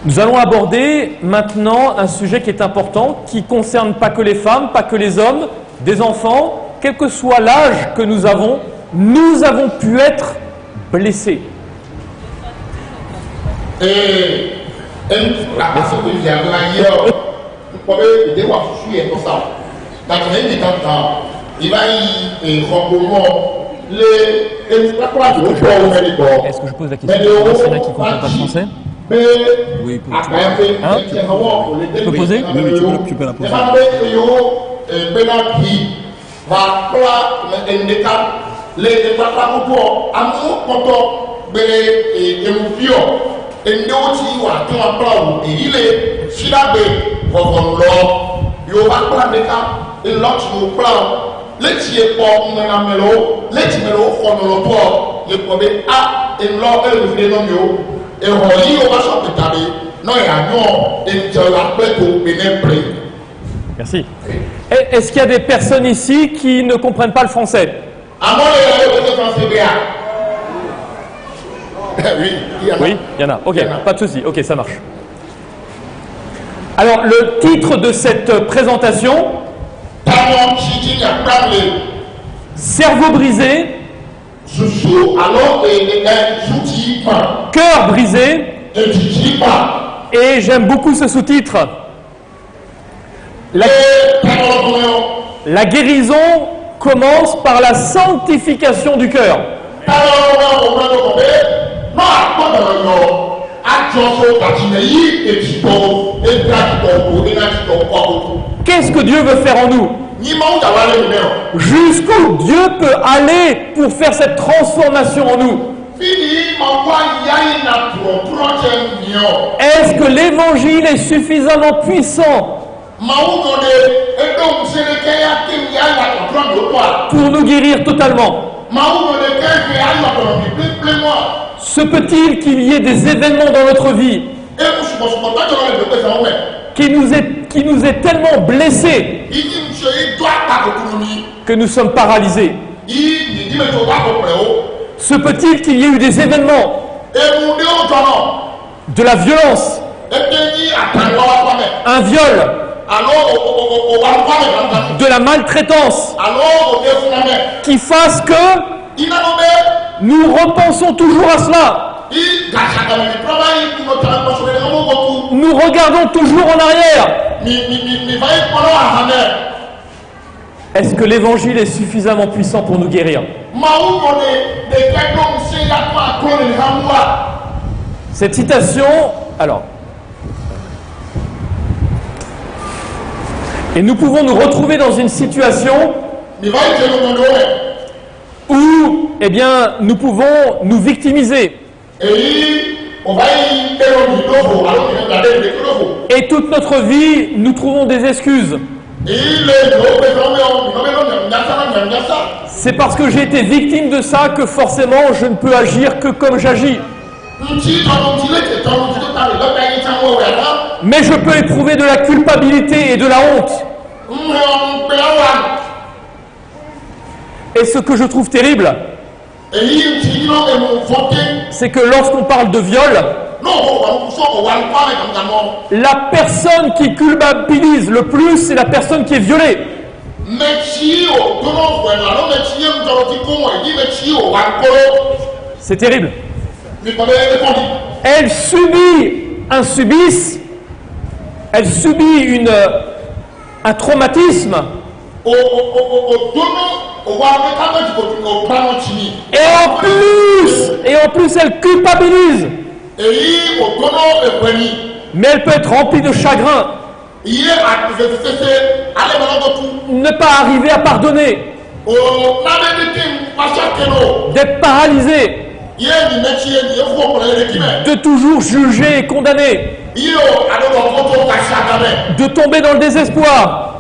Nous allons aborder maintenant un sujet qui est important, qui ne concerne pas que les femmes, pas que les hommes, des enfants, quel que soit l'âge que nous avons pu être blessés. Est-ce que je pose la question à ceux-là qui ne comprennent pas le français? Oui, Je peux poser? Oui, tu peux la poser. Merci. Est-ce qu'il y a des personnes ici qui ne comprennent pas le français? Oui, il y en a. Ok, pas de souci. Ok, ça marche. Alors, le titre de cette présentation, cerveau brisé, cœur brisé, et j'aime beaucoup ce sous-titre. La guérison commence par la sanctification du cœur. Qu'est-ce que Dieu veut faire en nous? Jusqu'où Dieu peut aller pour faire cette transformation en nous? Est-ce que l'évangile est suffisamment puissant pour nous guérir totalement? Se peut-il qu'il y ait des événements dans notre vie qui nous est tellement blessés que nous sommes paralysés? Se peut-il qu'il y ait eu des événements, de la violence, un viol, de la maltraitance, qui fasse que nous repensons toujours à cela? Nous regardons toujours en arrière. Est-ce que l'évangile est suffisamment puissant pour nous guérir? Cette citation, alors, et nous pouvons nous retrouver dans une situation où, eh bien, nous pouvons nous victimiser. Et toute notre vie, nous trouvons des excuses. C'est parce que j'ai été victime de ça que forcément je ne peux agir que comme j'agis. Mais je peux éprouver de la culpabilité et de la honte. Et ce que je trouve terrible, c'est que lorsqu'on parle de viol, la personne qui culpabilise le plus, c'est la personne qui est violée. C'est terrible. Elle subit un traumatisme. Et en plus, elle culpabilise. Mais elle peut être remplie de chagrin. Ne pas arriver à pardonner. D'être paralysée. De toujours juger et condamner. De tomber dans le désespoir.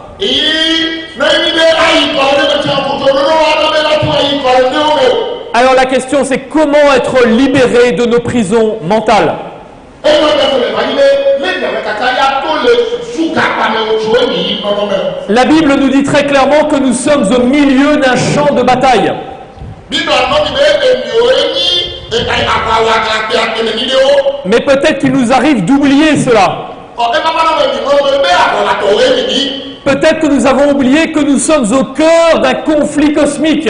Alors la question, c'est comment être libéré de nos prisons mentales? La Bible nous dit très clairement que nous sommes au milieu d'un champ de bataille. Mais peut-être qu'il nous arrive d'oublier cela. Peut-être que nous avons oublié que nous sommes au cœur d'un conflit cosmique.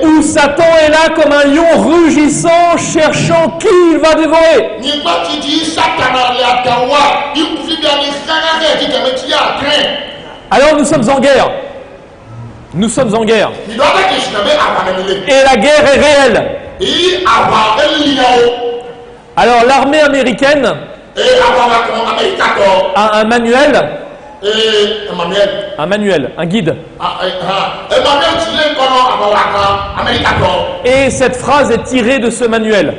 Où Satan est là comme un lion rugissant, cherchant qui il va dévorer. Alors nous sommes en guerre. Nous sommes en guerre. Et la guerre est réelle. Alors l'armée américaine a un manuel. Un guide. Et cette phrase est tirée de ce manuel.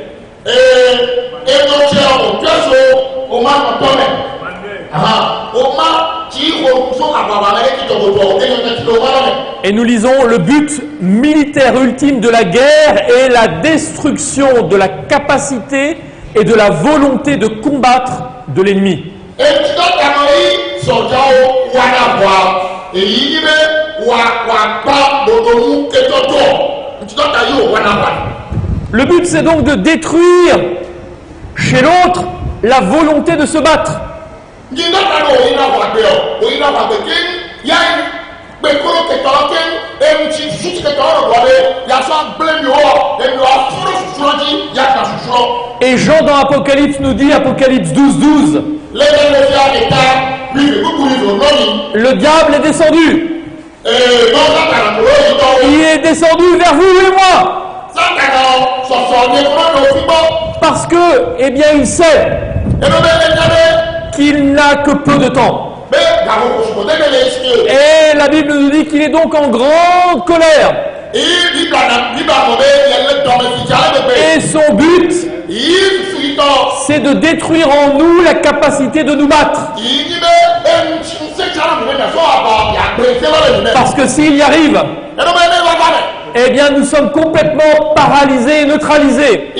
Et nous lisons: le but militaire ultime de la guerre est la destruction de la capacité et de la volonté de combattre de l'ennemi. Le but, c'est donc de détruire chez l'autre la volonté de se battre. Et Jean dans Apocalypse nous dit, Apocalypse 12:12, le diable est descendu. Il est descendu vers vous et moi. Parce que, eh bien, il sait qu'il n'a que peu de temps. Et la Bible nous dit qu'il est donc en grande colère. Et son but, c'est de détruire en nous la capacité de nous battre. Parce que s'il y arrive, eh bien nous sommes complètement paralysés et neutralisés.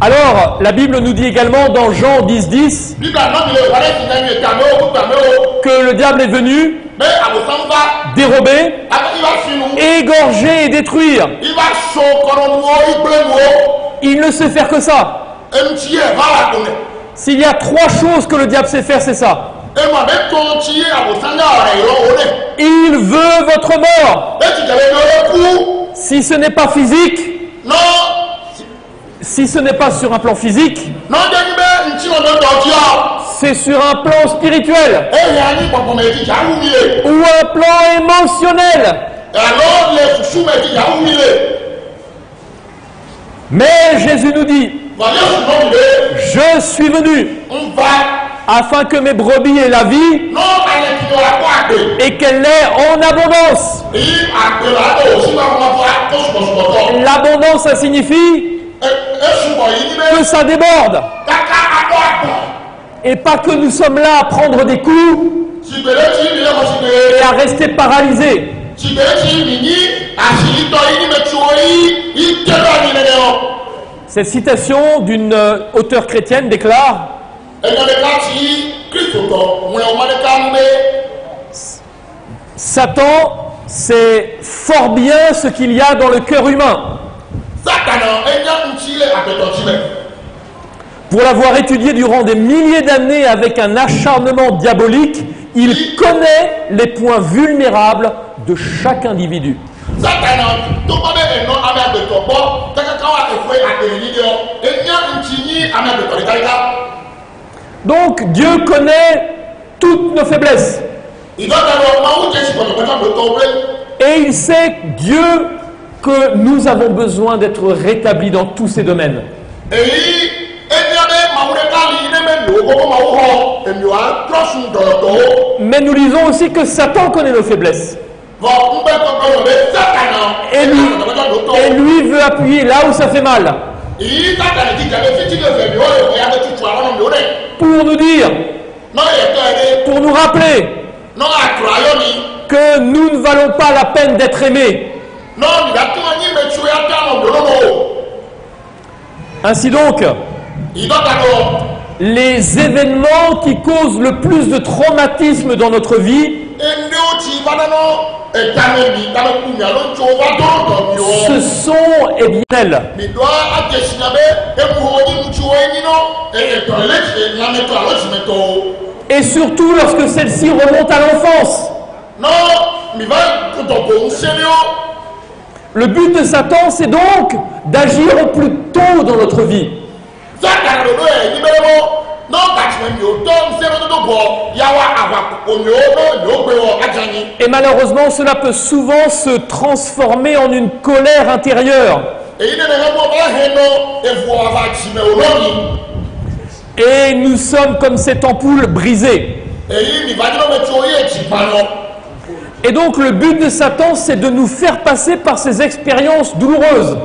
Alors, la Bible nous dit également dans Jean 10:10 que le diable est venu dérober, égorger et détruire. Il ne sait faire que ça. S'il y a 3 choses que le diable sait faire, c'est ça. Il veut votre mort. Si ce n'est pas physique, si ce n'est pas sur un plan physique, c'est sur un plan spirituel ou un plan émotionnel. Mais Jésus nous dit: je suis venu afin que mes brebis aient la vie et qu'elle l'ait en abondance. L'abondance, ça signifie que ça déborde. Et pas que nous sommes là à prendre des coups et à rester paralysés. Cette citation d'une auteure chrétienne déclare: Satan sait fort bien ce qu'il y a dans le cœur humain. Pour l'avoir étudié durant des milliers d'années avec un acharnement diabolique, il connaît les points vulnérables de chaque individu. Donc Dieu connaît toutes nos faiblesses. Et il sait, Dieu, que nous avons besoin d'être rétablis dans tous ces domaines. Mais nous lisons aussi que Satan connaît nos faiblesses. Et lui veut appuyer là où ça fait mal. Pour nous dire, pour nous rappeler que nous ne valons pas la peine d'être aimés. Ainsi donc, les événements qui causent le plus de traumatisme dans notre vie, ce sont, eh bien, elles. Et surtout lorsque celles-ci remontent à l'enfance. Le but de Satan, c'est donc d'agir au plus tôt dans notre vie. Et malheureusement, cela peut souvent se transformer en une colère intérieure. Et nous sommes comme cette ampoule brisée. Et donc le but de Satan, c'est de nous faire passer par ces expériences douloureuses.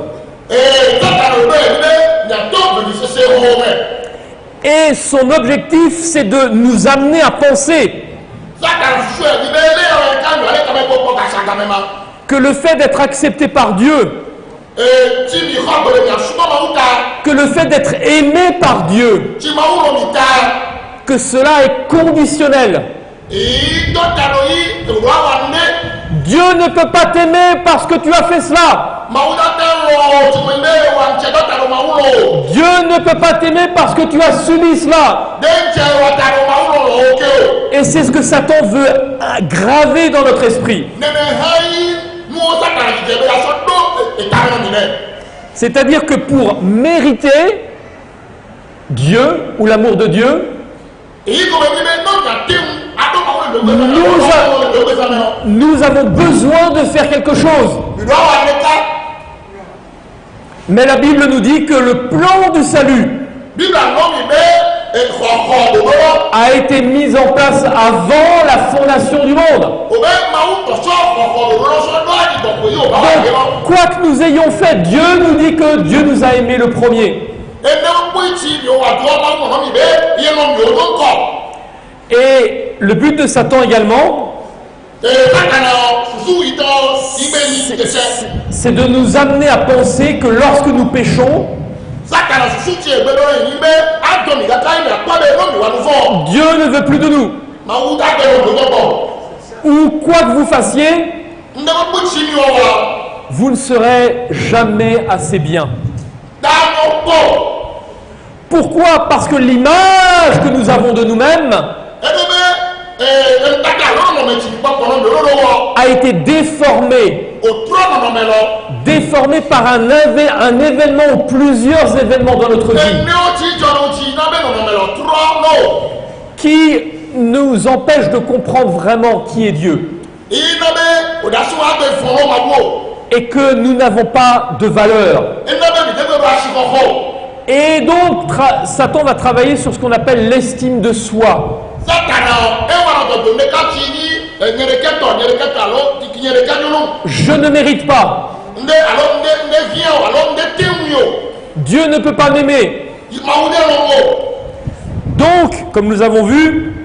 Et son objectif, c'est de nous amener à penser que le fait d'être accepté par Dieu, que le fait d'être aimé par Dieu, que cela est conditionnel. Dieu ne peut pas t'aimer parce que tu as fait cela. Dieu ne peut pas t'aimer parce que tu as subi cela. Et c'est ce que Satan veut graver dans notre esprit. C'est-à-dire que pour mériter Dieu ou l'amour de Dieu, nous avons besoin de faire quelque chose. Mais la Bible nous dit que le plan du salut a été mis en place avant la fondation du monde. Donc, quoi que nous ayons fait, Dieu nous dit que Dieu nous a aimés le premier. Et le but de Satan également, c'est de nous amener à penser que lorsque nous péchons, Dieu ne veut plus de nous. Ou quoi que vous fassiez, vous ne serez jamais assez bien. Pourquoi? Parce que l'image que nous avons de nous-mêmes a été déformée par un événement ou plusieurs événements dans notre vie qui nous empêchent de comprendre vraiment qui est Dieu et que nous n'avons pas de valeur. Et donc Satan va travailler sur ce qu'on appelle l'estime de soi. Je ne mérite pas. Dieu ne peut pas m'aimer. Donc, comme nous avons vu,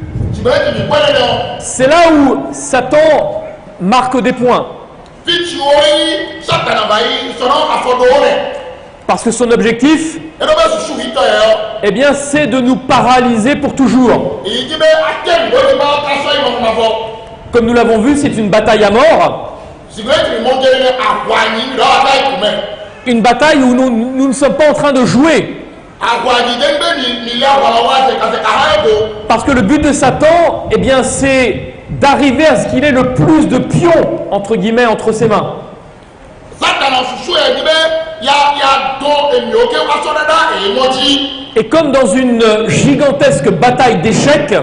c'est là où Satan marque des points. Parce que son objectif, eh bien, c'est de nous paralyser pour toujours. Comme nous l'avons vu, c'est une bataille à mort. Une bataille où nous ne sommes pas en train de jouer. Parce que le but de Satan, eh bien, c'est d'arriver à ce qu'il ait le plus de pions, entre guillemets, entre ses mains. Et comme dans une gigantesque bataille d'échecs,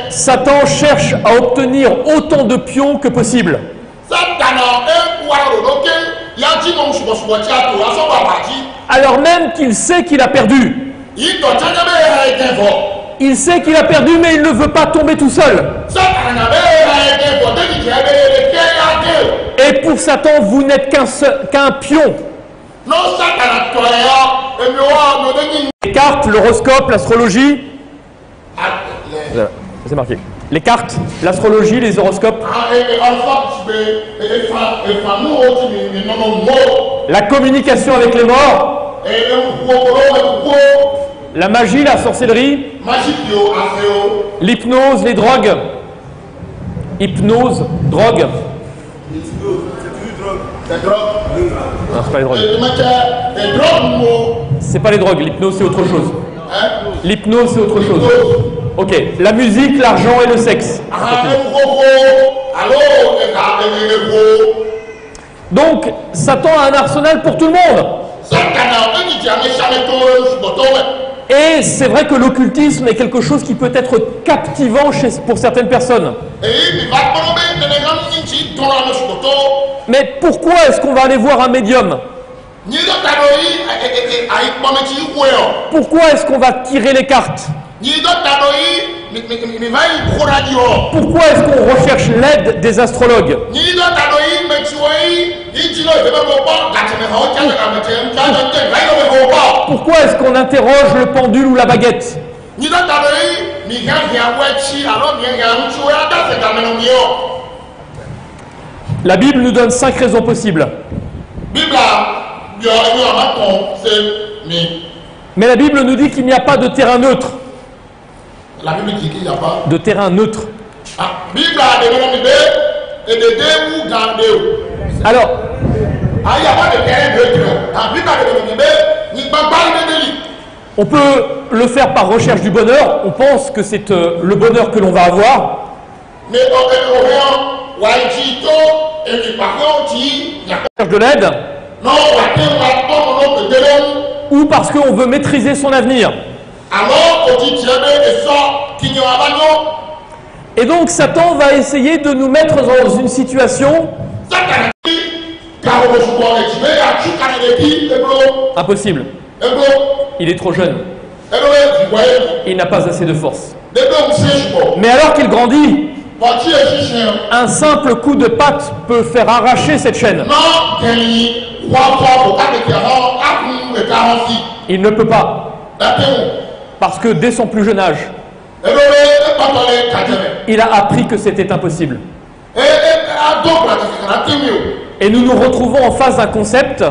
Satan cherche à obtenir autant de pions que possible. Alors même qu'il sait qu'il a perdu. Il sait qu'il a perdu, mais il ne veut pas tomber tout seul. Et pour Satan, vous n'êtes qu'un pion. Les cartes, l'horoscope, l'astrologie. C'est marqué. Les cartes, l'astrologie, les horoscopes. La communication avec les morts. La magie, la sorcellerie, l'hypnose, les drogues. Hypnose, drogue. Non, c'est pas les drogues. C'est pas les drogues, l'hypnose c'est autre chose. L'hypnose c'est autre chose. Ok, la musique, l'argent et le sexe. Donc, Satan a un arsenal pour tout le monde. Et c'est vrai que l'occultisme est quelque chose qui peut être captivant pour certaines personnes. Mais pourquoi est-ce qu'on va aller voir un médium? Pourquoi est-ce qu'on va tirer les cartes? Pourquoi est-ce qu'on recherche l'aide des astrologues? Pourquoi est-ce qu'on interroge le pendule ou la baguette? La Bible nous donne 5 raisons possibles. Mais la Bible nous dit qu'il n'y a pas de terrain neutre. La Bible dit qu'il n'y a pas de terrain neutre. Alors, on peut le faire par recherche du bonheur. On pense que c'est le bonheur que l'on va avoir. De l'aide. Ou parce qu'on veut maîtriser son avenir. Et donc Satan va essayer de nous mettre dans une situation impossible. Il est trop jeune. Il n'a pas assez de force. Mais alors qu'il grandit, un simple coup de patte peut faire arracher cette chaîne. Il ne peut pas. Parce que dès son plus jeune âge, il a appris que c'était impossible. Et nous nous retrouvons en face d'un concept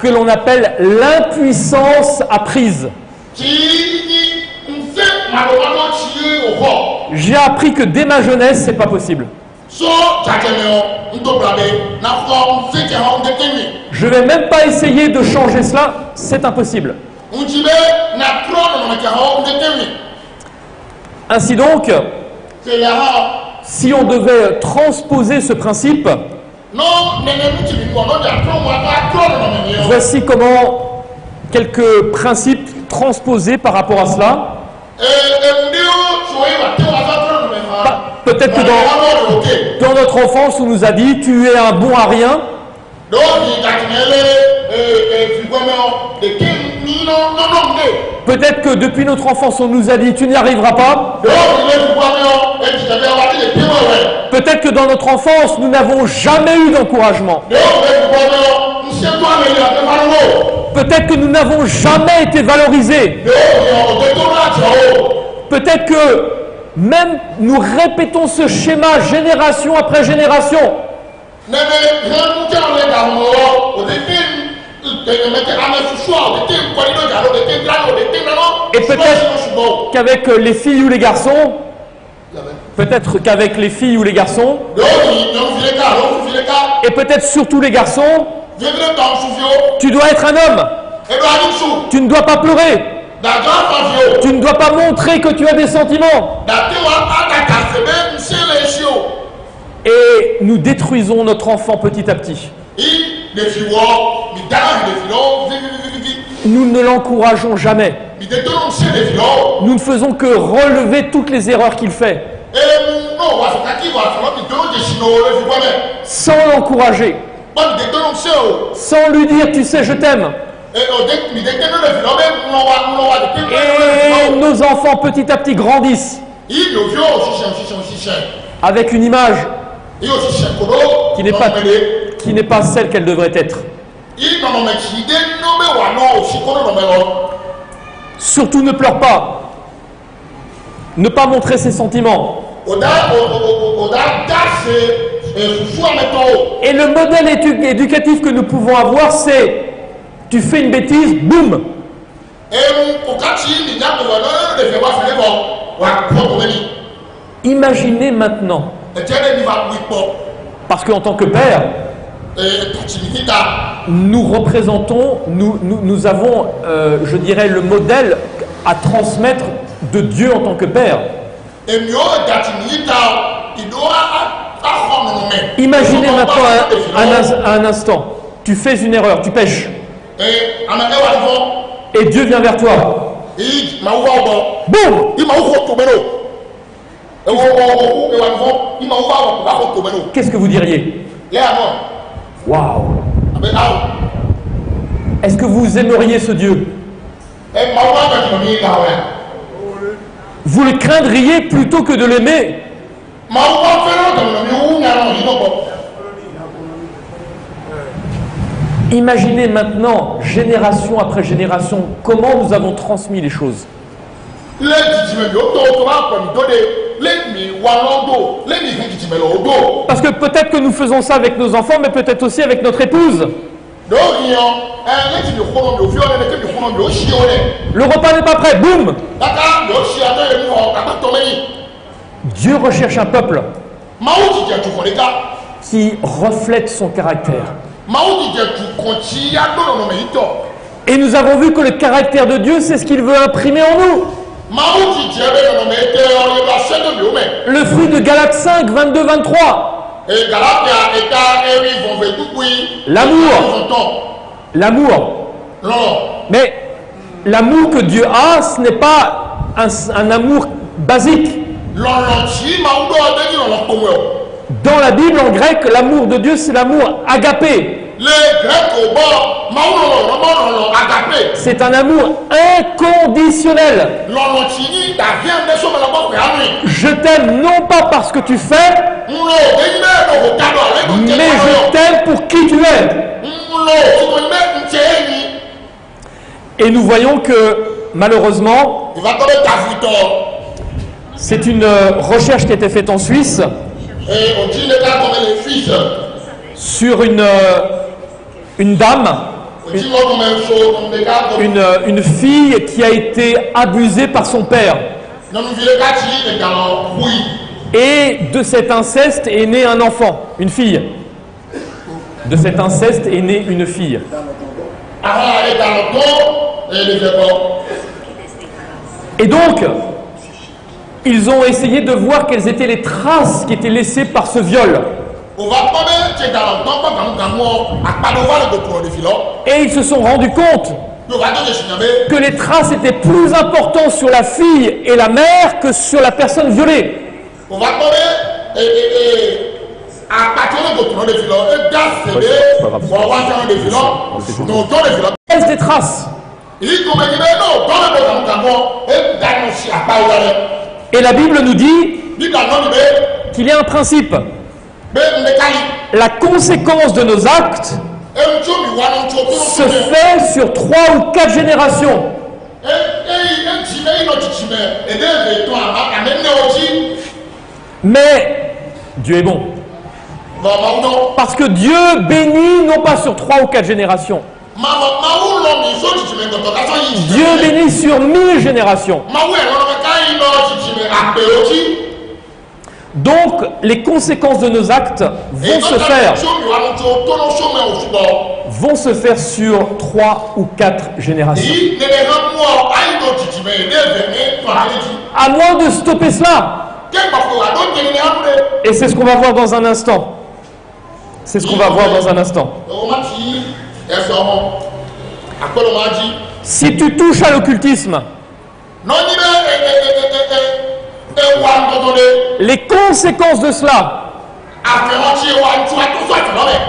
que l'on appelle l'impuissance apprise. J'ai appris que dès ma jeunesse, c'est pas possible. Je vais même pas essayer de changer cela, c'est impossible. Ainsi donc, si on devait transposer ce principe, voici comment quelques principes transposés par rapport à cela. Peut-être que dans notre enfance, on nous a dit tu es un bon à rien. Peut-être que depuis notre enfance, on nous a dit tu n'y arriveras pas. Peut-être que dans notre enfance, nous n'avons jamais eu d'encouragement. Peut-être que nous n'avons jamais été valorisés. Peut-être que même nous répétons ce schéma génération après génération. Et peut-être qu'avec les filles ou les garçons, et peut-être surtout les garçons, tu dois être un homme. Tu ne dois pas pleurer. Tu ne dois pas montrer que tu as des sentiments. Et nous détruisons notre enfant petit à petit. Nous ne l'encourageons jamais. Nous ne faisons que relever toutes les erreurs qu'il fait. Sans l'encourager. Sans lui dire tu sais je t'aime. Et nos enfants petit à petit grandissent avec une image qui n'est pas celle qu'elle devrait être. Surtout ne pleure pas. Ne pas montrer ses sentiments. Et le modèle éducatif que nous pouvons avoir, c'est tu fais une bêtise, boum. Imaginez maintenant, parce qu'en tant que père, nous représentons, nous avons, je dirais, le modèle à transmettre de Dieu en tant que père. Imaginez maintenant un instant, tu fais une erreur, tu pêches, et Dieu vient vers toi. Boum! Qu'est-ce que vous diriez? Waouh! Est-ce que vous aimeriez ce Dieu? Vous le craindriez plutôt que de l'aimer? Imaginez maintenant, génération après génération, comment nous avons transmis les choses. Parce que peut-être que nous faisons ça avec nos enfants, mais peut-être aussi avec notre épouse. Le repas n'est pas prêt, boum! Dieu recherche un peuple qui reflète son caractère. Et nous avons vu que le caractère de Dieu, c'est ce qu'il veut imprimer en nous. Le fruit de Galates 5, 22-23. L'amour. Mais l'amour que Dieu a, ce n'est pas un amour basique. Dans la Bible, en grec, l'amour de Dieu, c'est l'amour agapé. C'est un amour inconditionnel. Je t'aime non pas parce que tu fais, mais je t'aime pour qui tu es. Et nous voyons que, malheureusement, c'est une recherche qui a été faite en Suisse sur une dame, une fille qui a été abusée par son père. Et de cet inceste est né un enfant, une fille. De cet inceste est née une fille. Et donc, ils ont essayé de voir quelles étaient les traces qui étaient laissées par ce viol. Et ils se sont rendus compte que les traces étaient plus importantes sur la fille et la mère que sur la personne violée. Laisse des traces. Et la Bible nous dit qu'il y a un principe. La conséquence de nos actes se fait sur 3 ou 4 générations. Mais Dieu est bon. Parce que Dieu bénit non pas sur 3 ou 4 générations. Dieu bénit sur 1000 générations. Donc, les conséquences de nos actes vont se faire sur 3 ou 4 générations. À moins de stopper cela. Et c'est ce qu'on va voir dans un instant. C'est ce qu'on va voir dans un instant. Si tu touches à l'occultisme, les conséquences de cela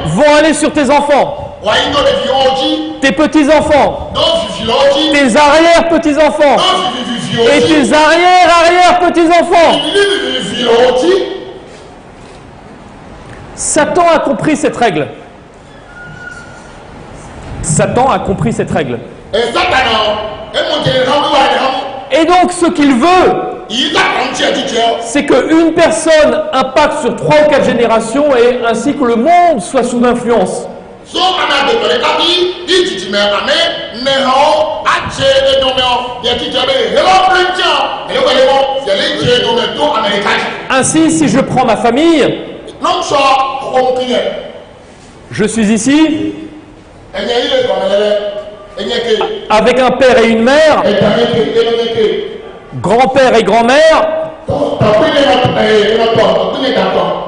vont aller sur tes enfants, tes petits-enfants, tes arrière-petits-enfants et tes arrière-arrière-petits-enfants. Satan a compris cette règle. Satan a compris cette règle. Et donc ce qu'il veut, c'est qu'une personne impacte sur 3 ou 4 générations et ainsi que le monde soit sous influence. Ainsi, si je prends ma famille, je suis ici avec un père et une mère, grand-père et grand-mère,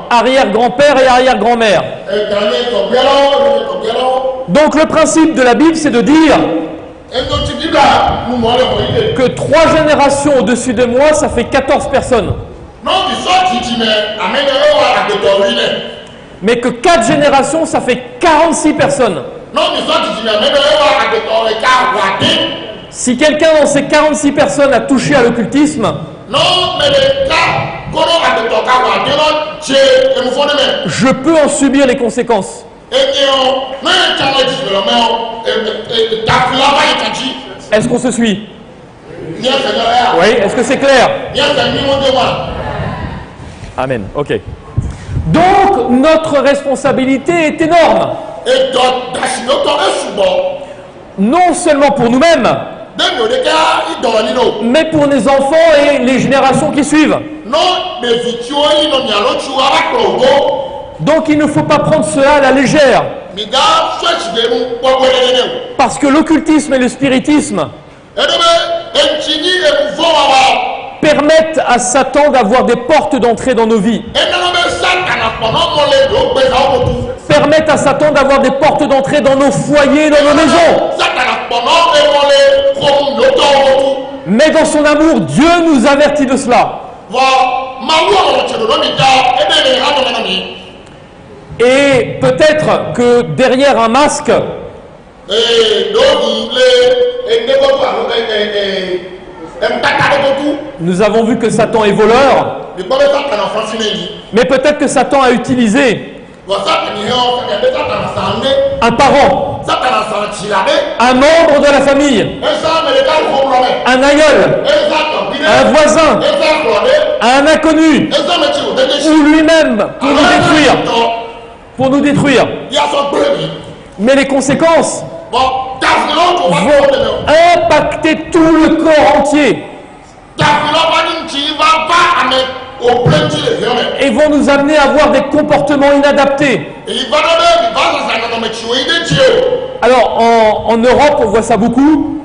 arrière-grand-père et arrière-grand-mère. Donc le principe de la Bible, c'est de dire que 3 générations au-dessus de moi, ça fait 14 personnes. Mais que 4 générations, ça fait 46 personnes. Si quelqu'un dans ces 46 personnes a touché à l'occultisme, je peux en subir les conséquences. Est-ce qu'on se suit? Oui, est-ce que c'est clair? Amen, ok. Donc, notre responsabilité est énorme. Non seulement pour nous-mêmes, mais pour les enfants et les générations qui suivent. Donc il ne faut pas prendre cela à la légère. Parce que l'occultisme et le spiritisme permettent à Satan d'avoir des portes d'entrée dans nos vies. Permettent à Satan d'avoir des portes d'entrée dans nos foyers, dans nos maisons. Mais dans son amour, Dieu nous avertit de cela. Et peut-être que derrière un masque, nous avons vu que Satan est voleur, mais peut-être que Satan a utilisé un parent, un membre de la famille, un aïeul, un voisin, un inconnu, ou lui-même pour nous détruire. Mais les conséquences vont impacter tout le corps entier et vont nous amener à avoir des comportements inadaptés. Alors en Europe, on voit ça beaucoup,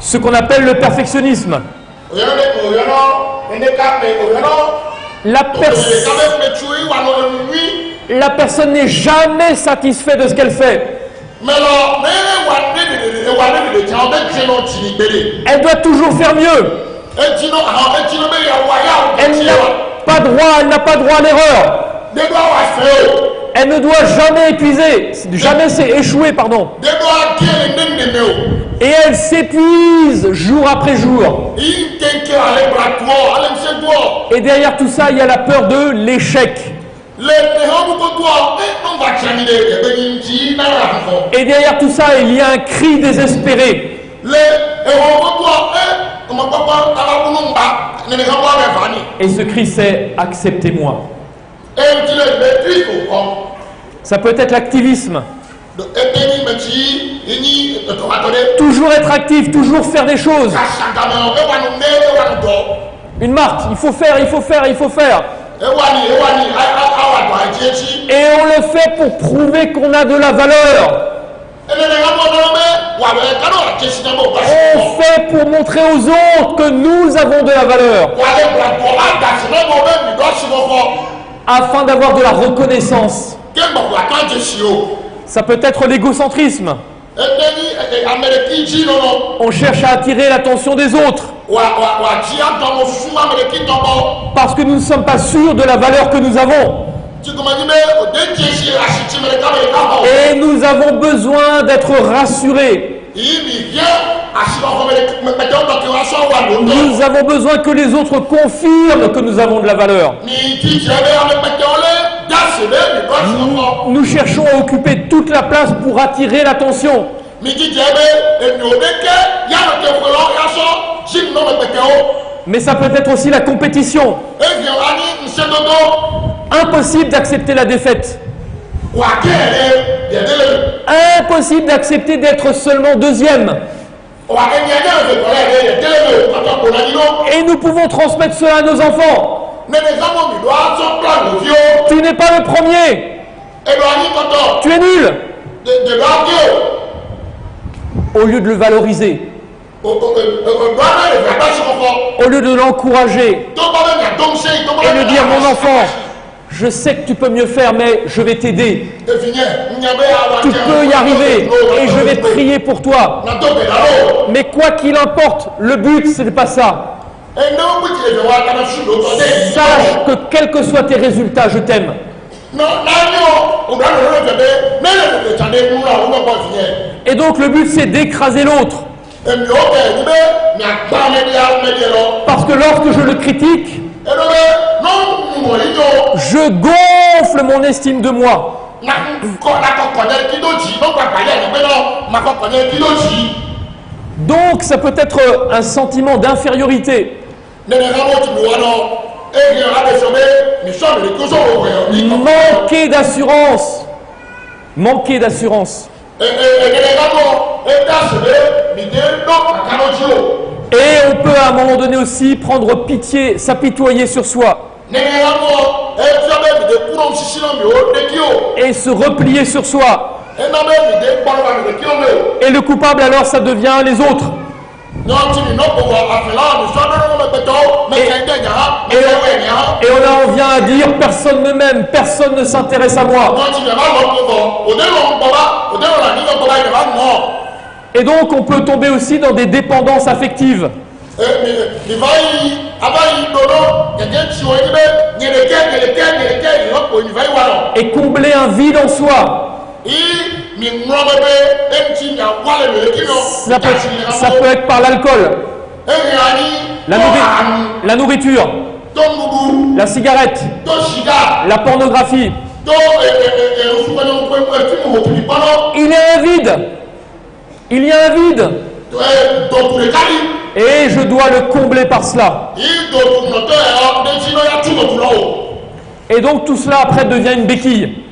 ce qu'on appelle le perfectionnisme. La personne n'est jamais satisfaite de ce qu'elle fait. Elle doit toujours faire mieux. Elle n'a pas droit à l'erreur. Elle ne doit jamais épuiser, jamais échouer, pardon. Et elle s'épuise jour après jour. Et derrière tout ça, il y a la peur de l'échec. Et derrière tout ça, il y a un cri désespéré. Et ce cri, c'est « Acceptez-moi ». Ça peut être l'activisme. Toujours être actif, toujours faire des choses. Une marque, il faut faire, il faut faire, il faut faire. Et on le fait pour prouver qu'on a de la valeur. On fait pour montrer aux autres que nous avons de la valeur. Afin d'avoir de la reconnaissance. Ça peut être l'égocentrisme. On cherche à attirer l'attention des autres. Parce que nous ne sommes pas sûrs de la valeur que nous avons. Et nous avons besoin d'être rassurés. Nous avons besoin que les autres confirment que nous avons de la valeur. Nous cherchons à occuper toute la place pour attirer l'attention. Mais ça peut être aussi la compétition. Impossible d'accepter la défaite. Impossible d'accepter d'être seulement deuxième. Et nous pouvons transmettre cela à nos enfants. Tu n'es pas le premier. Tu es nul. Au lieu de le valoriser, au lieu de l'encourager et de dire mon enfant, je sais que tu peux mieux faire, mais je vais t'aider. Tu peux y arriver et je vais prier pour toi. Mais quoi qu'il importe, le but, ce n'est pas ça. Sache que quels que soient tes résultats, je t'aime. Et donc le but, c'est d'écraser l'autre. Parce que lorsque je le critique, je gonfle mon estime de moi. Donc ça peut être un sentiment d'infériorité. Manquer d'assurance. Manquer d'assurance. Et on peut à un moment donné aussi prendre pitié, s'apitoyer sur soi. Et se replier sur soi. Et le coupable alors ça devient les autres. Et on en vient à dire personne ne m'aime, personne ne s'intéresse à moi. Et donc on peut tomber aussi dans des dépendances affectives. Et combler un vide en soi. Ça peut être par l'alcool, la nourriture, la cigarette, la pornographie. Il y a un vide. Il y a un vide. Et je dois le combler par cela. Et donc tout cela après devient une béquille.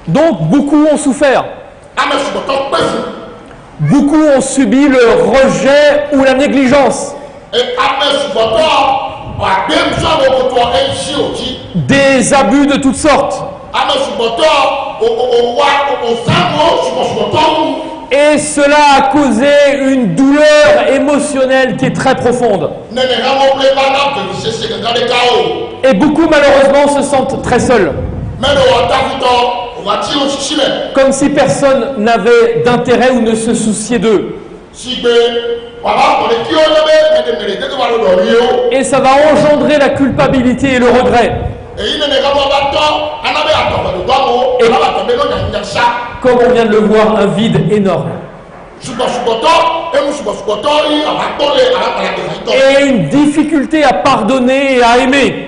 Donc beaucoup ont souffert. Beaucoup ont subi le rejet ou la négligence. Des abus de toutes sortes. Et cela a causé une douleur émotionnelle qui est très profonde. Et beaucoup malheureusement se sentent très seuls. Comme si personne n'avait d'intérêt ou ne se souciait d'eux. Et ça va engendrer la culpabilité et le regret. Et comme on vient de le voir, un vide énorme. Et une difficulté à pardonner et à aimer.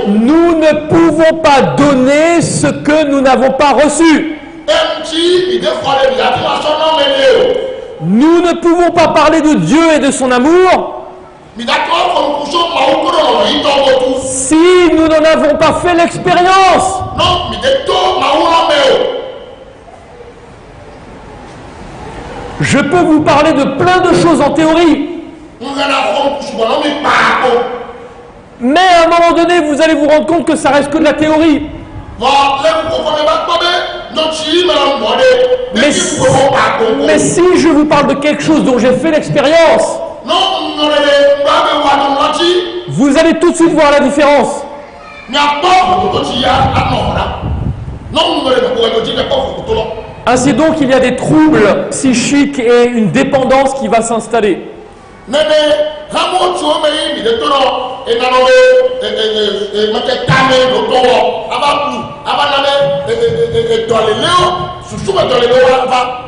Nous ne pouvons pas donner ce que nous n'avons pas reçu. Nous ne pouvons pas parler de Dieu et de son amour si nous n'en avons pas fait l'expérience. Je peux vous parler de plein de choses en théorie. Mais à un moment donné, vous allez vous rendre compte que ça reste que de la théorie. Mais si je vous parle de quelque chose dont j'ai fait l'expérience, vous allez tout de suite voir la différence. Ainsi donc, il y a des troubles psychiques et une dépendance qui va s'installer.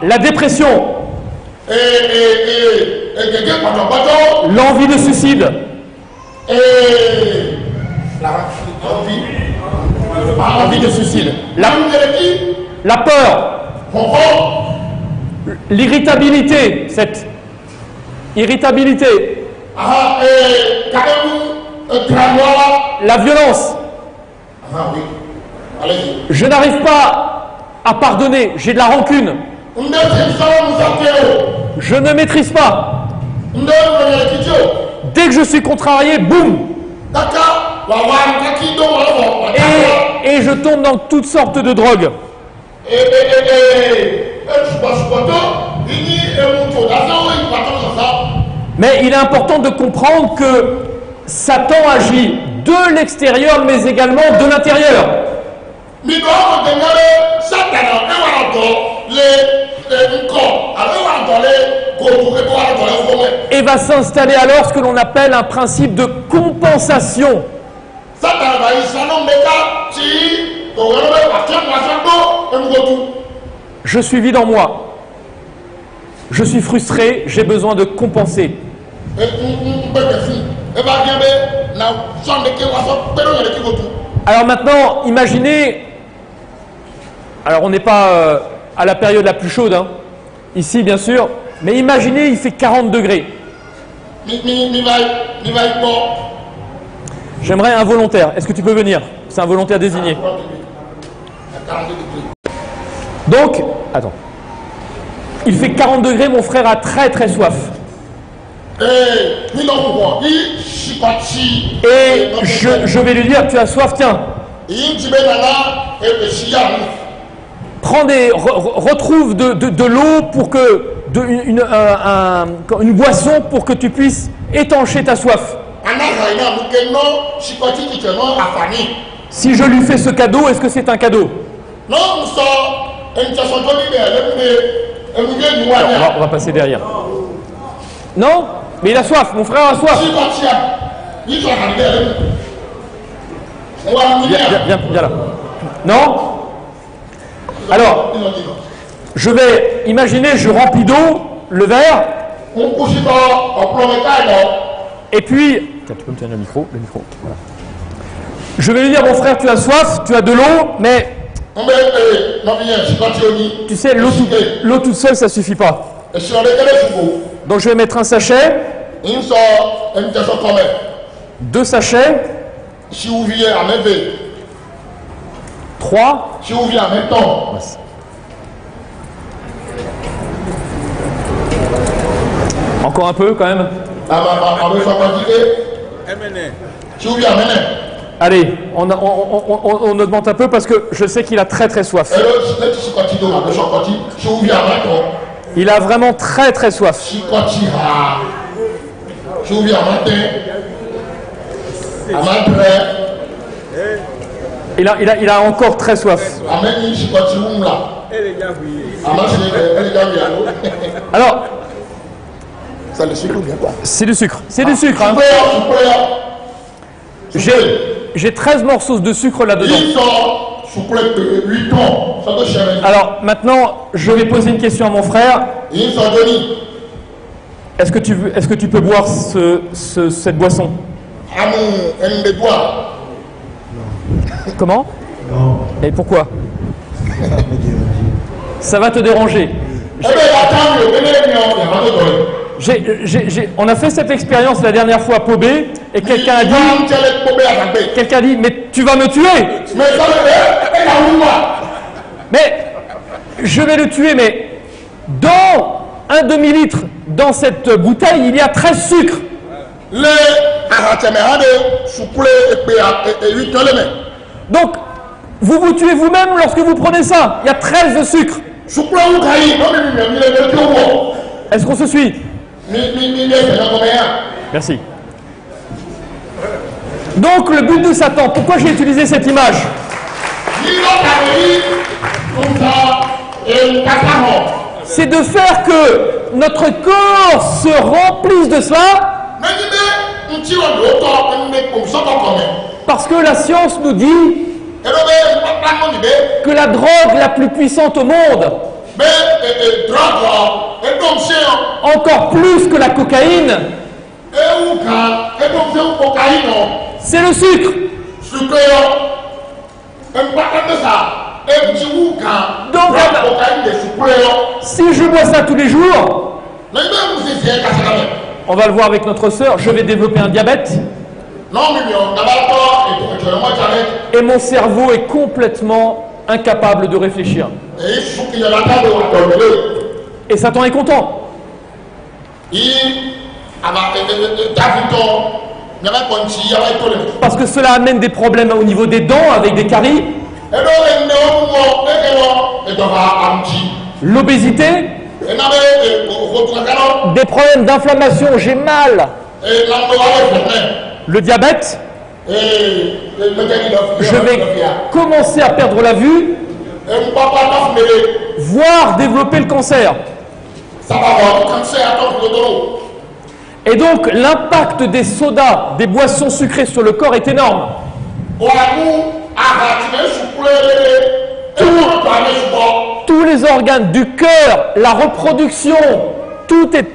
La dépression, l'envie de suicide, envie de suicide. La peur, l'irritabilité, cette irritabilité, la violence. Je n'arrive pas à pardonner, j'ai de la rancune. Je ne maîtrise pas. Dès que je suis contrarié, boum. Et je tombe dans toutes sortes de drogues. Mais il est important de comprendre que Satan agit de l'extérieur, mais également de l'intérieur. Et va s'installer alors ce que l'on appelle un principe de compensation. Je suis vide en moi. Je suis frustré, j'ai besoin de compenser. Alors maintenant, imaginez, alors on n'est pas à la période la plus chaude, hein, ici bien sûr, mais imaginez il fait 40 degrés. J'aimerais un volontaire, est-ce que tu peux venir? C'est un volontaire désigné. Donc, attends, il fait 40 degrés, mon frère a très très soif. Et je vais lui dire, tu as soif, tiens. Retrouve de l'eau pour que une boisson pour que tu puisses étancher ta soif. Si je lui fais ce cadeau, est-ce que c'est un cadeau? Alors, on va passer derrière. Non? Mais il a soif, mon frère a soif. Viens là. Non? Alors, je vais imaginer, je remplis d'eau le verre. Et puis, tiens, tu peux me tenir le micro, voilà. Je vais lui dire, mon frère, tu as soif, tu as de l'eau, mais tu sais, l'eau toute seule, ça suffit pas. Donc je vais mettre un sachet, 2 sachets, 3, encore un peu quand même. Allez, on augmente un peu parce que je sais qu'il a très très soif. Il a vraiment très très soif. Il a encore très soif. Alors, c'est le sucre ou bien quoi? C'est du sucre. C'est du sucre. Hein. J'ai 13 morceaux de sucre là-dedans. Alors maintenant, je vais poser une question à mon frère. Est-ce que tu peux boire cette boisson? Comment? Non. Et pourquoi? Ça va te déranger. On a fait cette expérience la dernière fois à Pobé et quelqu'un a dit, mais tu vas me tuer. Mais je vais le tuer, mais dans un demi-litre, dans cette bouteille, il y a 13 sucres. Donc, vous vous tuez vous-même lorsque vous prenez ça. Il y a 13 de sucre. Est-ce qu'on se suit? Merci. Donc le but de Satan, pourquoi j'ai utilisé cette image? C'est de faire que notre corps se remplisse de cela. Parce que la science nous dit que la drogue la plus puissante au monde, encore plus que la cocaïne, c'est le sucre. Donc, si je bois ça tous les jours, on va le voir avec notre sœur, je vais développer un diabète. Et mon cerveau est complètement incapable de réfléchir. Et Satan est content. Parce que cela amène des problèmes au niveau des dents avec des caries. L'obésité. Des problèmes d'inflammation, j'ai mal. Le diabète. Je vais commencer à perdre la vue, voire développer le cancer. Et donc l'impact des sodas, des boissons sucrées sur le corps est énorme. Tous les organes du cœur, la reproduction, tout est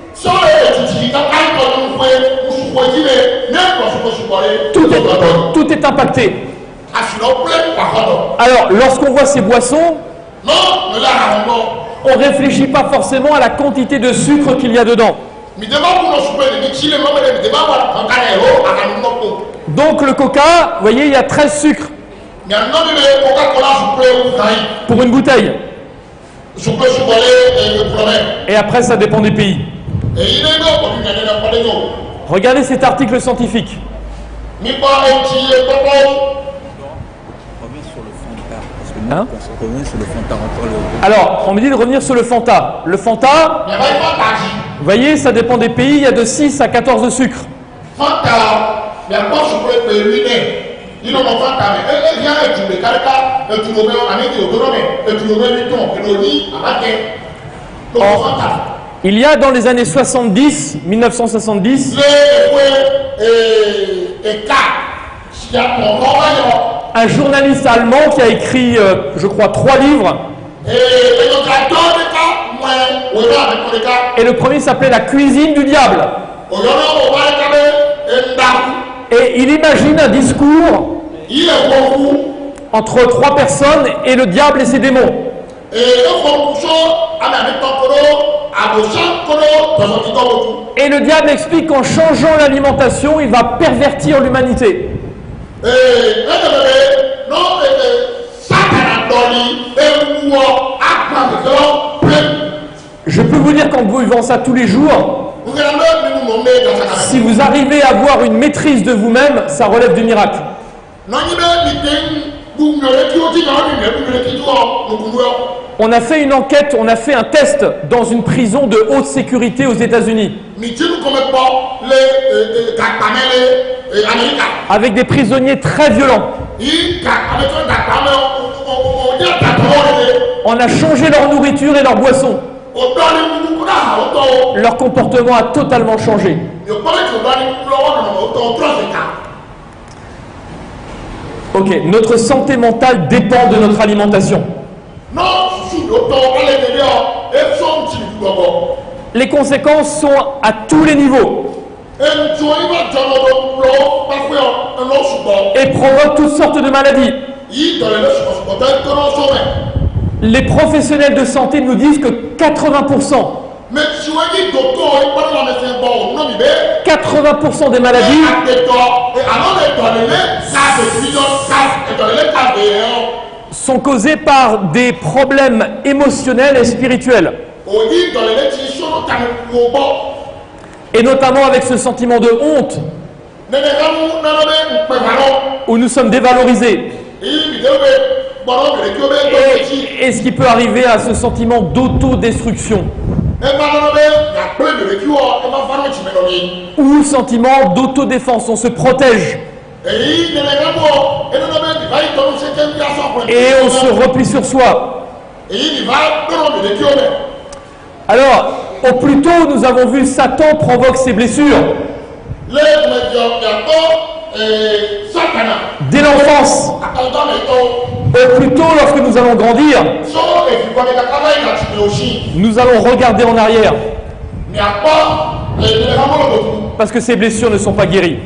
impacté. Alors, lorsqu'on voit ces boissons, on ne réfléchit pas forcément à la quantité de sucre qu'il y a dedans. Donc le coca, vous voyez, il y a 13 sucres pour une bouteille. Et après, ça dépend des pays. Regardez cet article scientifique. Hein? Alors, on me dit de revenir sur le Fanta. Le Fanta, vous voyez, ça dépend des pays, il y a de 6 à 14 de sucre. Il y a dans les années 70, 1970, un journaliste allemand qui a écrit, je crois, 3 livres. Et le premier s'appelait La cuisine du diable. Et il imagine un discours entre 3 personnes et le diable et ses démons. Et le diable explique qu'en changeant l'alimentation, il va pervertir l'humanité. Je peux vous dire qu'en buvant ça tous les jours, si vous arrivez à avoir une maîtrise de vous-même, ça relève du miracle. On a fait une enquête, on a fait un test dans une prison de haute sécurité aux États-Unis. Avec des prisonniers très violents. On a changé leur nourriture et leur boisson. Leur comportement a totalement changé. Ok, notre santé mentale dépend de notre alimentation. Les conséquences sont à tous les niveaux et provoquent toutes sortes de maladies. Les professionnels de santé nous disent que 80% des maladies sont causées par des problèmes émotionnels et spirituels. Et notamment avec ce sentiment de honte, où nous sommes dévalorisés. Et ce qui peut arriver à ce sentiment d'autodestruction. Ou sentiment d'autodéfense, on se protège. Et on se replie sur soi. Alors, au plus tôt, nous avons vu Satan provoque ses blessures. Dès l'enfance. Au plus tôt, lorsque nous allons grandir, nous allons regarder en arrière. Parce que ces blessures ne sont pas guéries.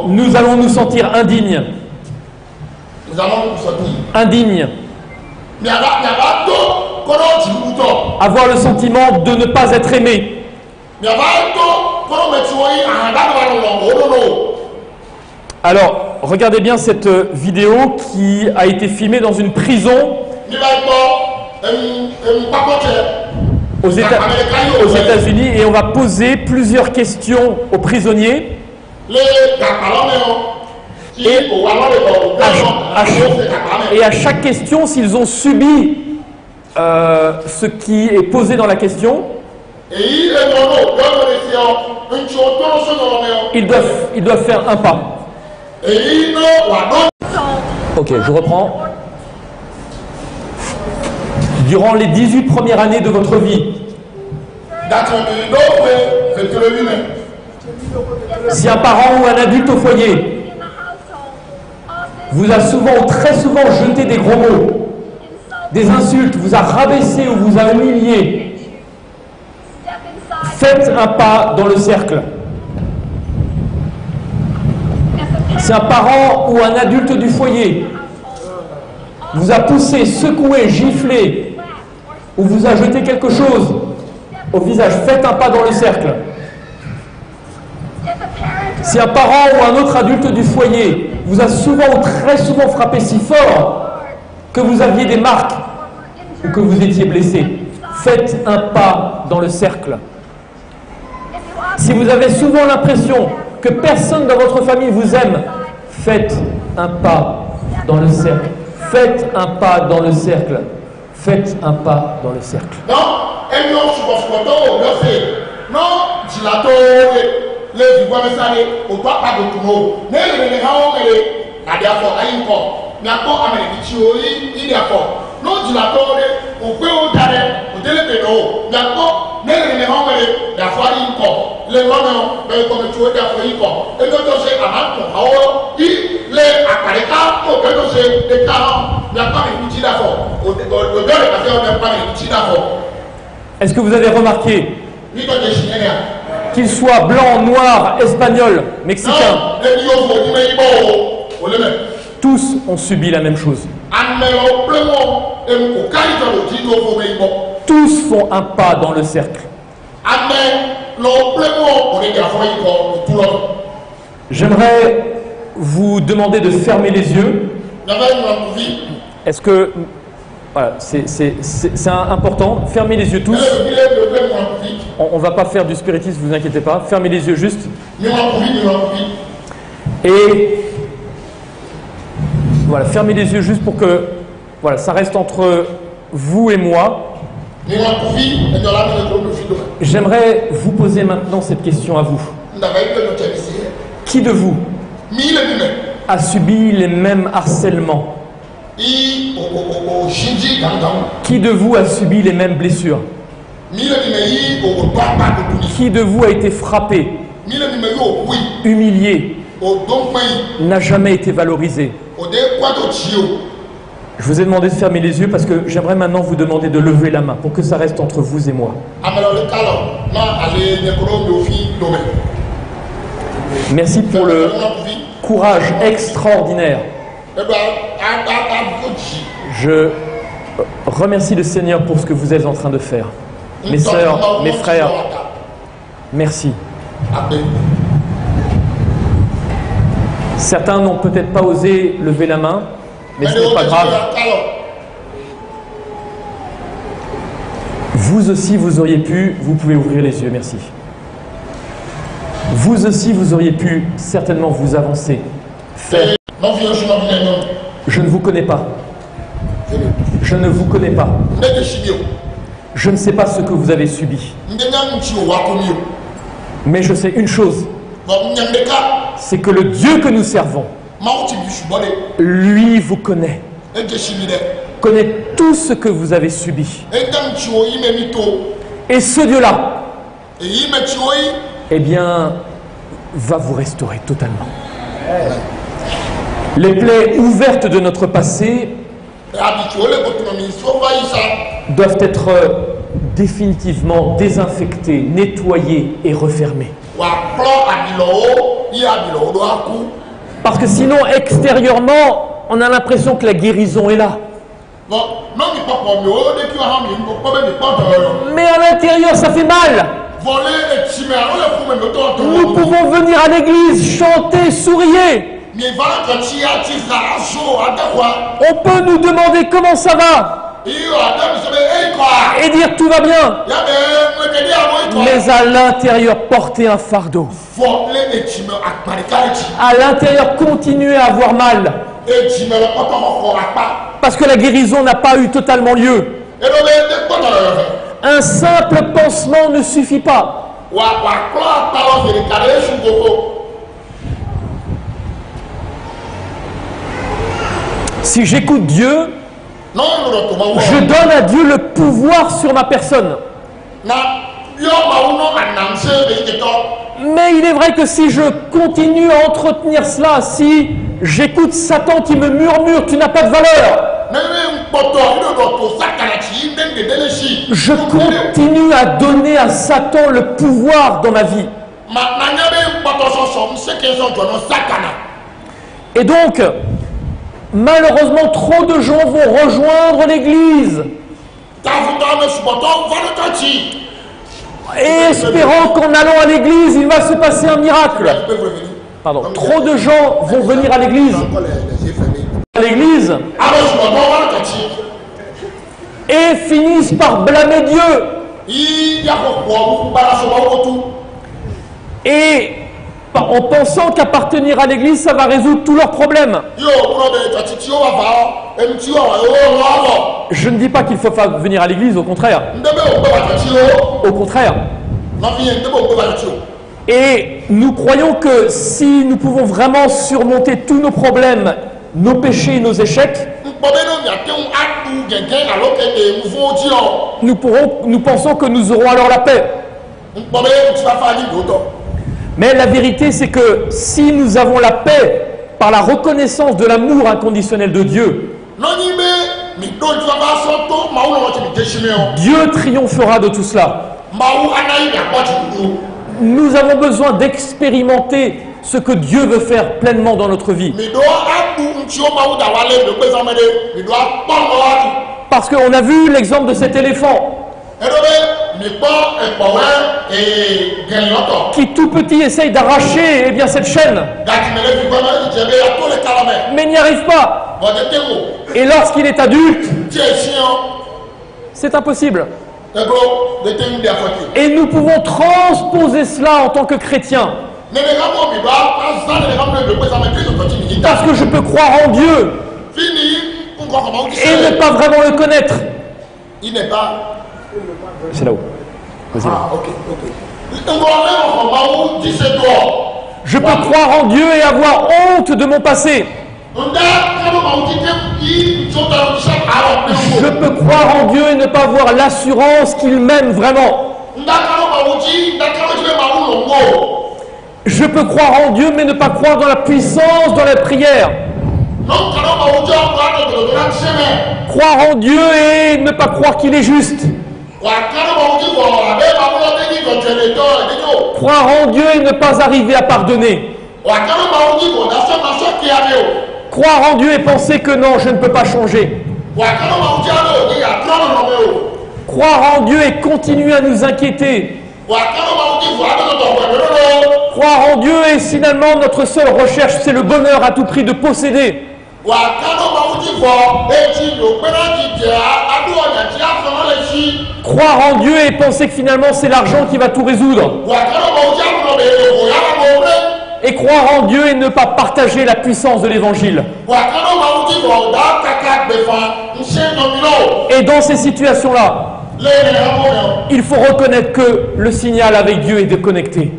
Nous allons nous sentir indignes. Nous allons nous sentir Indignes. Avoir le sentiment de ne pas être aimé. Alors, regardez bien cette vidéo qui a été filmée dans une prison aux États-Unis, et on va poser plusieurs questions aux prisonniers. Et à chaque question, s'ils ont subi ce qui est posé dans la question, ils doivent faire un pas. Ok, je reprends. Durant les 18 premières années de votre vie, si un parent ou un adulte au foyer vous a souvent ou très souvent jeté des gros mots, des insultes, vous a rabaissé ou vous a humilié, faites un pas dans le cercle. Si un parent ou un adulte du foyer vous a poussé, secoué, giflé ou vous a jeté quelque chose au visage, faites un pas dans le cercle. Si un parent ou un autre adulte du foyer vous a souvent ou très souvent frappé si fort que vous aviez des marques ou que vous étiez blessé, faites un pas dans le cercle. Si vous avez souvent l'impression que personne dans votre famille vous aime, faites un pas dans le cercle. Faites un pas dans le cercle. Faites un pas dans le cercle. Est-ce que vous avez remarqué qu'ils soient blancs, noirs, espagnols, mexicains, tous ont subi la même chose. Tous font un pas dans le cercle. J'aimerais vous demander de fermer les yeux. Est-ce que... Voilà, c'est important. Fermez les yeux tous. On ne va pas faire du spiritisme, vous inquiétez pas. Fermez les yeux juste. Et voilà, fermez les yeux juste pour que voilà, ça reste entre vous et moi. J'aimerais vous poser maintenant cette question à vous. Qui de vous a subi les mêmes harcèlements? Qui de vous a subi les mêmes blessures? Qui de vous a été frappé, humilié, n'a jamais été valorisé? Je vous ai demandé de fermer les yeux parce que j'aimerais maintenant vous demander de lever la main pour que ça reste entre vous et moi. Merci pour le courage extraordinaire. Je remercie le Seigneur pour ce que vous êtes en train de faire. Mes sœurs, mes frères, merci. Certains n'ont peut-être pas osé lever la main, mais ce n'est pas grave. Vous aussi, vous auriez pu, vous pouvez ouvrir les yeux, merci. Vous aussi, vous auriez pu certainement vous avancer, faire. Je ne vous connais pas. Je ne vous connais pas. Je ne sais pas ce que vous avez subi. Mais je sais une chose, c'est que le Dieu que nous servons, lui vous connaît. Connaît tout ce que vous avez subi. Et ce Dieu-là, eh bien, va vous restaurer totalement. Les plaies ouvertes de notre passé doivent être définitivement désinfecté, nettoyé et refermé. Parce que sinon, extérieurement, on a l'impression que la guérison est là. Mais à l'intérieur, ça fait mal. Nous pouvons venir à l'église, chanter, sourire. On peut nous demander comment ça va et dire tout va bien. Mais à l'intérieur, porter un fardeau. À l'intérieur, continuer à avoir mal. Parce que la guérison n'a pas eu totalement lieu. Un simple pansement ne suffit pas. Si j'écoute Dieu, je donne à Dieu le pouvoir sur ma personne. Mais il est vrai que si je continue à entretenir cela, si j'écoute Satan qui me murmure, tu n'as pas de valeur. Je continue à donner à Satan le pouvoir dans ma vie. Et donc, malheureusement, trop de gens vont rejoindre l'église. Et espérant qu'en allant à l'église, il va se passer un miracle. Pardon, trop de gens vont venir à l'église. Et finissent par blâmer Dieu. Et en pensant qu'appartenir à l'église, ça va résoudre tous leurs problèmes. Je ne dis pas qu'il faut venir à l'église, au contraire. Au contraire. Et nous croyons que si nous pouvons vraiment surmonter tous nos problèmes, nos péchés et nos échecs, nous pensons que nous aurons alors la paix. Mais la vérité, c'est que si nous avons la paix par la reconnaissance de l'amour inconditionnel de Dieu, Dieu triomphera de tout cela. Nous avons besoin d'expérimenter ce que Dieu veut faire pleinement dans notre vie. Parce qu'on a vu l'exemple de cet éléphant qui tout petit essaye d'arracher cette chaîne, mais n'y arrive pas. Et lorsqu'il est adulte, c'est impossible. Et nous pouvons transposer cela en tant que chrétiens. Parce que je peux croire en Dieu et ne pas vraiment le connaître. Il n'est pas. C'est là-haut. Vas-y. Je peux croire en Dieu et avoir honte de mon passé. Je peux croire en Dieu et ne pas avoir l'assurance qu'il m'aime vraiment. Je peux croire en Dieu mais ne pas croire dans la puissance, dans la prière. Croire en Dieu et ne pas croire qu'il est juste. Croire en Dieu et ne pas arriver à pardonner. Croire en Dieu et penser que non, je ne peux pas changer. Croire en Dieu et continuer à nous inquiéter. Croire en Dieu et finalement notre seule recherche c'est le bonheur à tout prix de posséder. Croire en Dieu et penser que finalement c'est l'argent qui va tout résoudre. Et croire en Dieu et ne pas partager la puissance de l'évangile. Et dans ces situations-là, il faut reconnaître que le signal avec Dieu est déconnecté.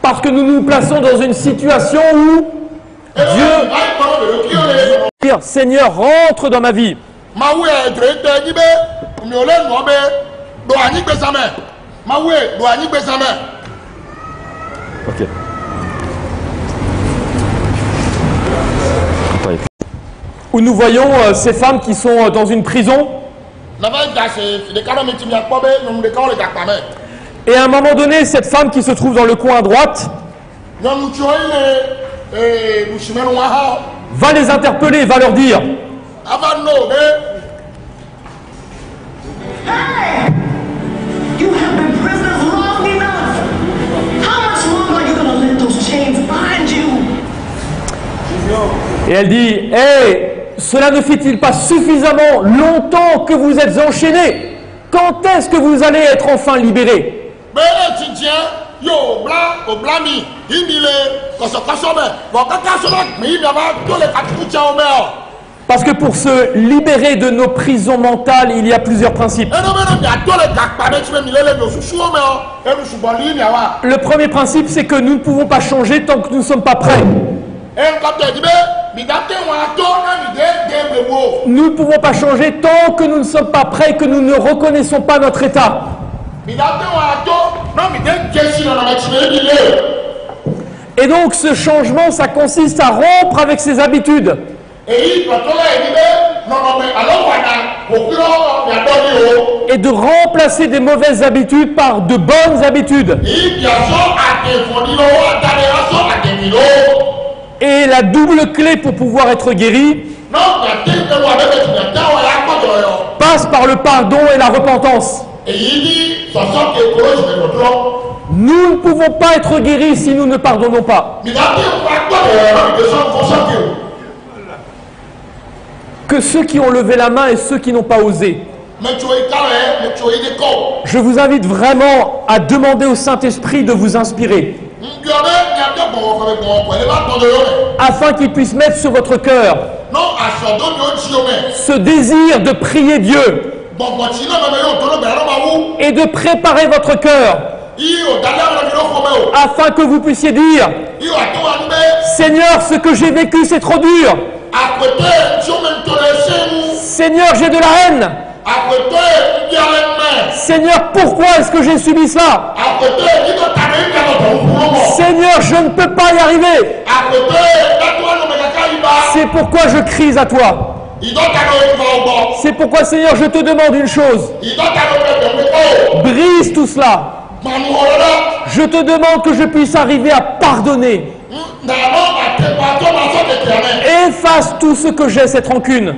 Parce que nous nous plaçons dans une situation où Dieu dit « Seigneur, rentre dans ma vie ». Ok. où nous voyons ces femmes qui sont dans une prison. Et à un moment donné, cette femme qui se trouve dans le coin à droite va les interpeller, va leur dire: Hey! You have been prisoners long enough. How much longer are you going to let those chains bind you? Et elle dit: hey, cela ne fait-il pas suffisamment longtemps que vous êtes enchaînés? Quand est-ce que vous allez être enfin libérés? Parce que pour se libérer de nos prisons mentales, il y a plusieurs principes. Le premier principe, c'est que nous ne pouvons pas changer tant que nous ne sommes pas prêts. Nous ne pouvons pas changer tant que nous ne sommes pas prêts, que nous ne reconnaissons pas notre état. Et donc ce changement, ça consiste à rompre avec ses habitudes. Et de remplacer des mauvaises habitudes par de bonnes habitudes. Et la double clé pour pouvoir être guéri passe par le pardon et la repentance. Nous ne pouvons pas être guéris si nous ne pardonnons pas. Que ceux qui ont levé la main et ceux qui n'ont pas osé. Je vous invite vraiment à demander au Saint-Esprit de vous inspirer, afin qu'il puisse mettre sur votre cœur ce désir de prier Dieu et de préparer votre cœur, afin que vous puissiez dire: Seigneur, ce que j'ai vécu, c'est trop dur. Seigneur, j'ai de la haine. Seigneur, pourquoi est-ce que j'ai subi cela? Seigneur, je ne peux pas y arriver. C'est pourquoi je crie à toi. C'est pourquoi, Seigneur, je te demande une chose. Brise tout cela. Je te demande que je puisse arriver à pardonner. Efface tout ce que j'ai, cette rancune.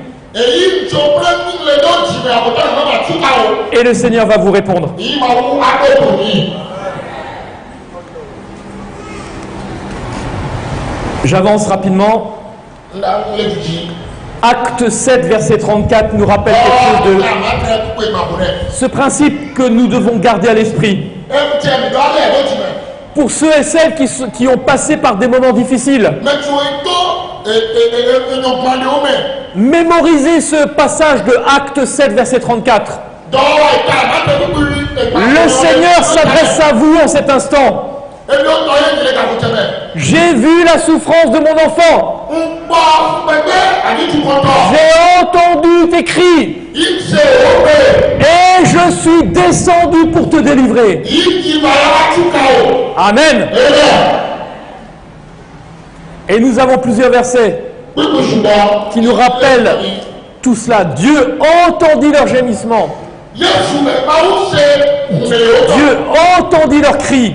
Et le Seigneur va vous répondre. J'avance rapidement. Acte 7, verset 34 nous rappelle quelque chose de ce principe que nous devons garder à l'esprit. Pour ceux et celles qui ont passé par des moments difficiles, mémorisez ce passage de Acte 7, verset 34. Le Seigneur s'adresse à vous en cet instant. J'ai vu la souffrance de mon enfant. J'ai entendu tes cris. Et je suis descendu pour te délivrer. Amen. Et nous avons plusieurs versets qui nous rappellent tout cela. Dieu entendit leur gémissement. Dieu entendit leurs cris.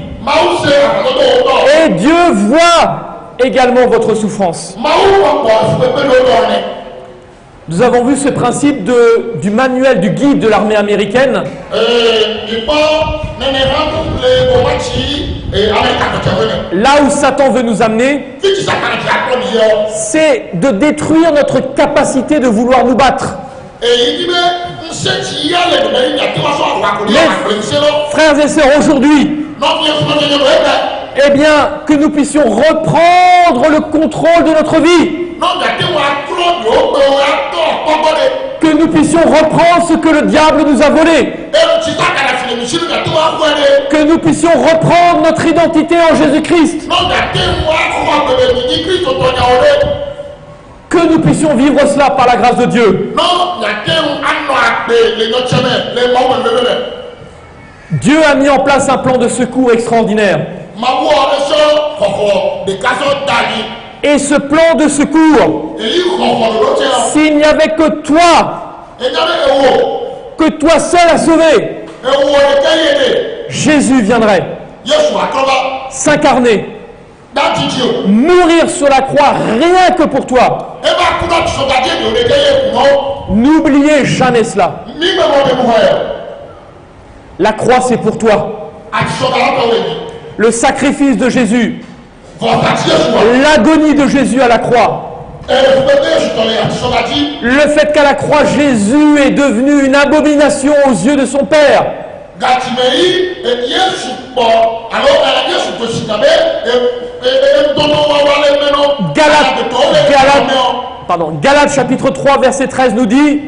Et Dieu voit également votre souffrance. Nous avons vu ce principe du manuel, du guide de l'armée américaine. Là où Satan veut nous amener, c'est de détruire notre capacité de vouloir nous battre. Frères et sœurs, aujourd'hui, eh bien, que nous puissions reprendre le contrôle de notre vie. Que nous puissions reprendre ce que le diable nous a volé. Que nous puissions reprendre notre identité en Jésus-Christ. Que nous puissions vivre cela par la grâce de Dieu. Dieu a mis en place un plan de secours extraordinaire. Et ce plan de secours, s'il n'y avait que toi seul à sauver, Jésus viendrait s'incarner, mourir sur la croix rien que pour toi. N'oubliez jamais cela. La croix, c'est pour toi. Le sacrifice de Jésus, l'agonie de Jésus à la croix, le fait qu'à la croix, Jésus est devenu une abomination aux yeux de son Père. Galates chapitre 3 verset 13 nous dit: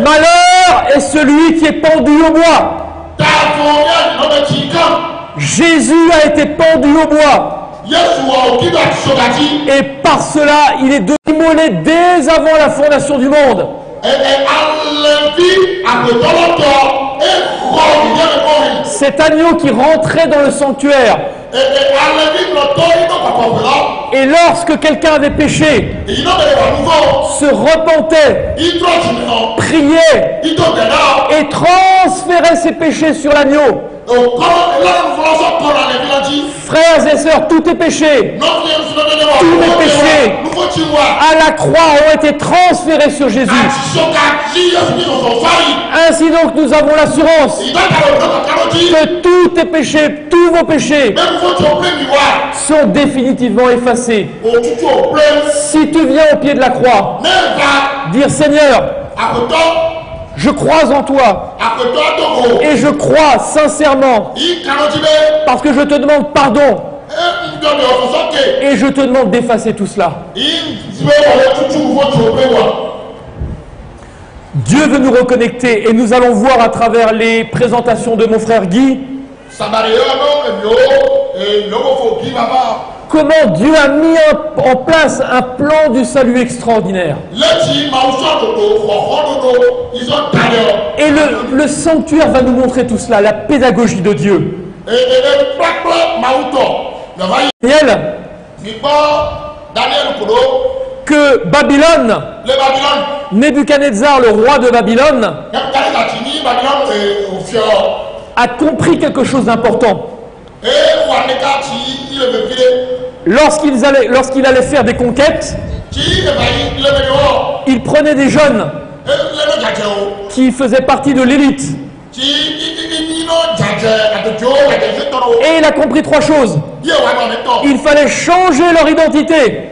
malheur est celui qui est pendu au bois. Jésus a été pendu au bois. Et par cela, il est devenu immolé dès avant la fondation du monde. Cet agneau qui rentrait dans le sanctuaire. Et lorsque quelqu'un avait péché, se repentait, priait et transférait ses péchés sur l'agneau. Frères et sœurs, tous tes péchés, à la croix ont été transférés sur Jésus. Ainsi donc nous avons l'assurance que tous tes péchés, tous vos péchés sont définitivement effacés. Si tu viens au pied de la croix, dire: Seigneur, je crois en toi et je crois sincèrement parce que je te demande pardon et je te demande d'effacer tout cela. Dieu veut nous reconnecter et nous allons voir à travers les présentations de mon frère Guy comment Dieu a mis en place un plan du salut extraordinaire. Et le sanctuaire va nous montrer tout cela, la pédagogie de Dieu. Daniel, que Babylone, Nebuchadnezzar, le roi de Babylone, a compris quelque chose d'important. Lorsqu'il allait faire des conquêtes, il prenait des jeunes qui faisaient partie de l'élite. Et il a compris trois choses. Il fallait changer leur identité.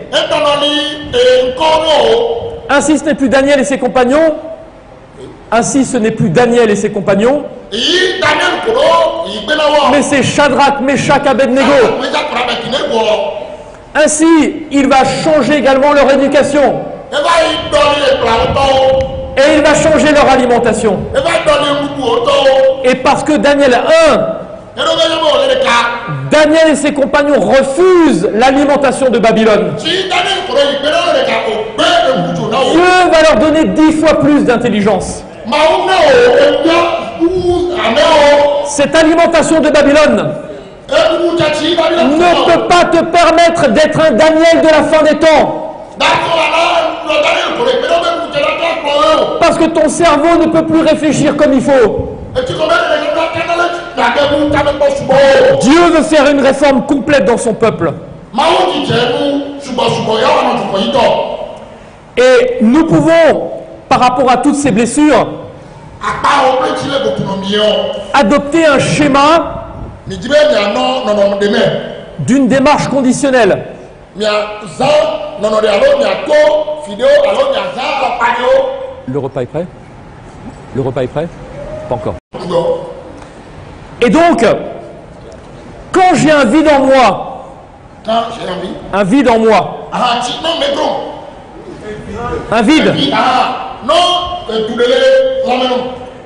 Ainsi, ce n'est plus Daniel et ses compagnons. Ainsi, ce n'est plus Daniel et ses compagnons. Mais c'est Shadrach, Meshach, Abednego. Ainsi, il va changer également leur éducation. Et il va changer leur alimentation. Et parce que Daniel 1, Daniel et ses compagnons refusent l'alimentation de Babylone, Dieu va leur donner 10 fois plus d'intelligence. Cette alimentation de Babylone ne peut pas te permettre d'être un Daniel de la fin des temps. Parce que ton cerveau ne peut plus réfléchir comme il faut. Dieu veut faire une réforme complète dans son peuple. Et nous pouvons, par rapport à toutes ces blessures, adopter un schéma d'une démarche conditionnelle. Le repas est prêt? Le repas est prêt? Pas encore. Et donc, quand j'ai un vide en moi, un vide en moi, un vide,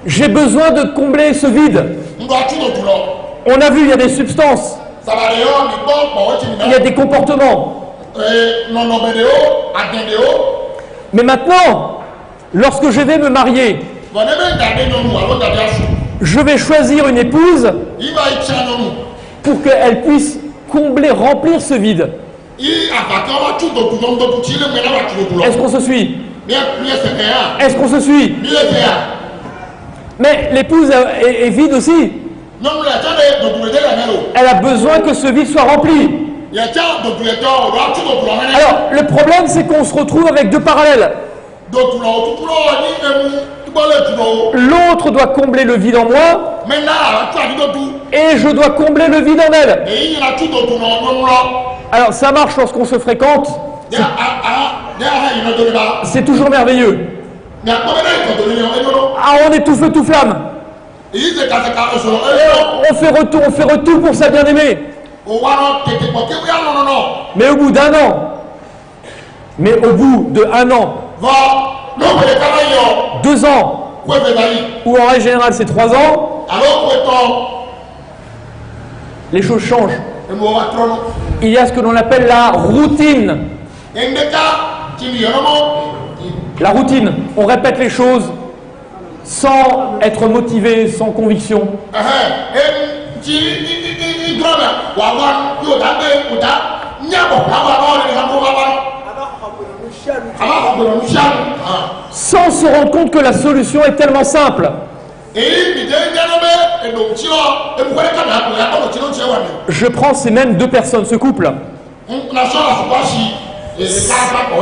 j'ai besoin de combler ce vide. On a vu, il y a des substances, il y a des comportements. Mais maintenant, lorsque je vais me marier, je vais choisir une épouse pour qu'elle puisse combler, remplir ce vide. Est-ce qu'on se suit? Est-ce qu'on se suit? Mais l'épouse est vide aussi. Elle a besoin que ce vide soit rempli. Alors, le problème, c'est qu'on se retrouve avec deux parallèles. L'autre doit combler le vide en moi, et je dois combler le vide en elle. Alors, ça marche lorsqu'on se fréquente. C'est toujours merveilleux. Ah, on est tout feu, tout flamme. On fait retour pour sa bien-aimée. Mais au bout d'un an, mais au bout de 1 an, 2 ans, ou en règle générale c'est 3 ans, les choses changent. Il y a ce que l'on appelle la routine. La routine, on répète les choses sans être motivé, sans conviction. Sans se rendre compte que la solution est tellement simple. Je prends ces mêmes deux personnes, ce couple.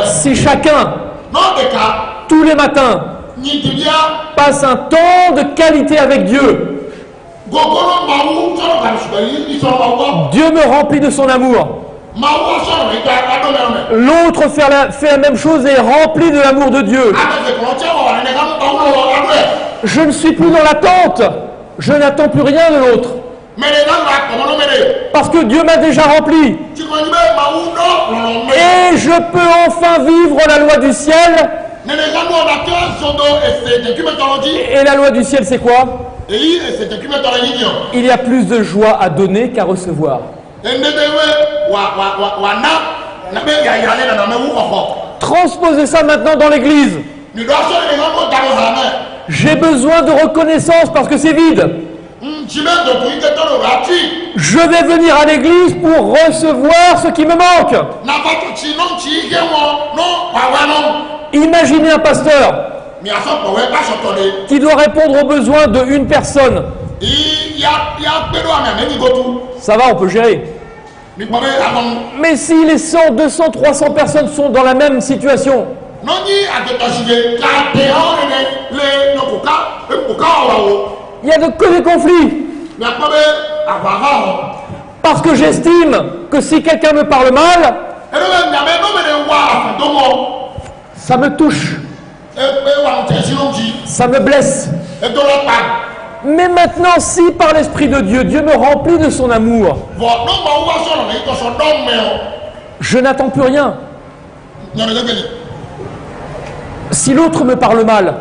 Si chacun, tous les matins, passe un temps de qualité avec Dieu, Dieu me remplit de son amour. L'autre fait la même chose et est rempli de l'amour de Dieu. Je ne suis plus dans l'attente. Je n'attends plus rien de l'autre. Parce que Dieu m'a déjà rempli. Et je peux enfin vivre la loi du ciel. Et la loi du ciel, c'est quoi? Il y a plus de joie à donner qu'à recevoir. Transposez ça maintenant dans l'église. J'ai besoin de reconnaissance parce que c'est vide. Je vais venir à l'église pour recevoir ce qui me manque. Imaginez un pasteur qui doit répondre aux besoins d'une personne. Ça va, on peut gérer. Mais si les 100, 200, 300 personnes sont dans la même situation, il y a que des conflits. Parce que j'estime que si quelqu'un me parle mal, ça me touche. Ça me blesse. Mais maintenant, si par l'Esprit de Dieu, Dieu me remplit de son amour, je n'attends plus rien. Si l'autre me parle mal,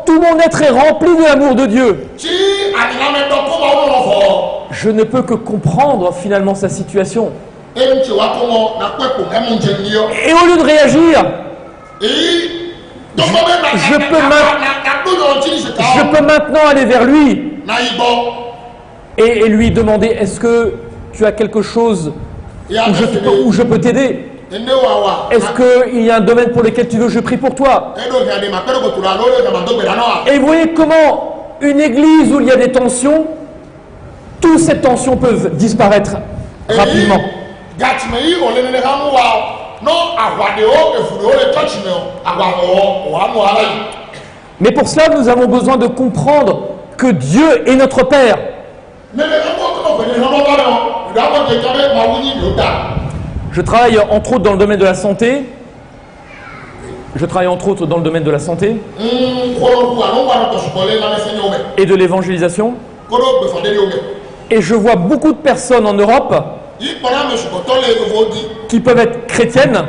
tout mon être est rempli de l'amour de Dieu. Je ne peux que comprendre finalement sa situation. Et au lieu de réagir, je peux maintenant aller vers lui et lui demander: est-ce que tu as quelque chose où je peux t'aider? Est-ce qu'il y a un domaine pour lequel tu veux que je prie pour toi? Et vous voyez comment une église où il y a des tensions, toutes ces tensions peuvent disparaître rapidement. Mais pour cela, nous avons besoin de comprendre que Dieu est notre Père. Je travaille entre autres dans le domaine de la santé. Et de l'évangélisation. Et je vois beaucoup de personnes en Europe qui peuvent être chrétiennes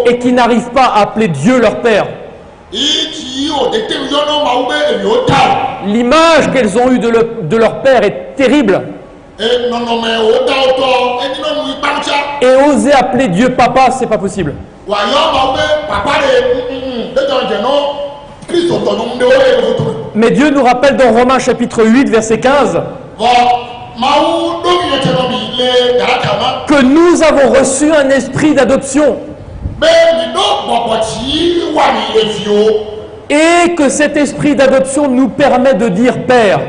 et qui n'arrivent pas à appeler Dieu leur Père. L'image qu'elles ont eue de leur Père est terrible. Et oser appeler Dieu Papa, c'est pas possible. Mais Dieu nous rappelle dans Romains chapitre 8, verset 15, que nous avons reçu un esprit d'adoption et que cet esprit d'adoption nous permet de dire Père.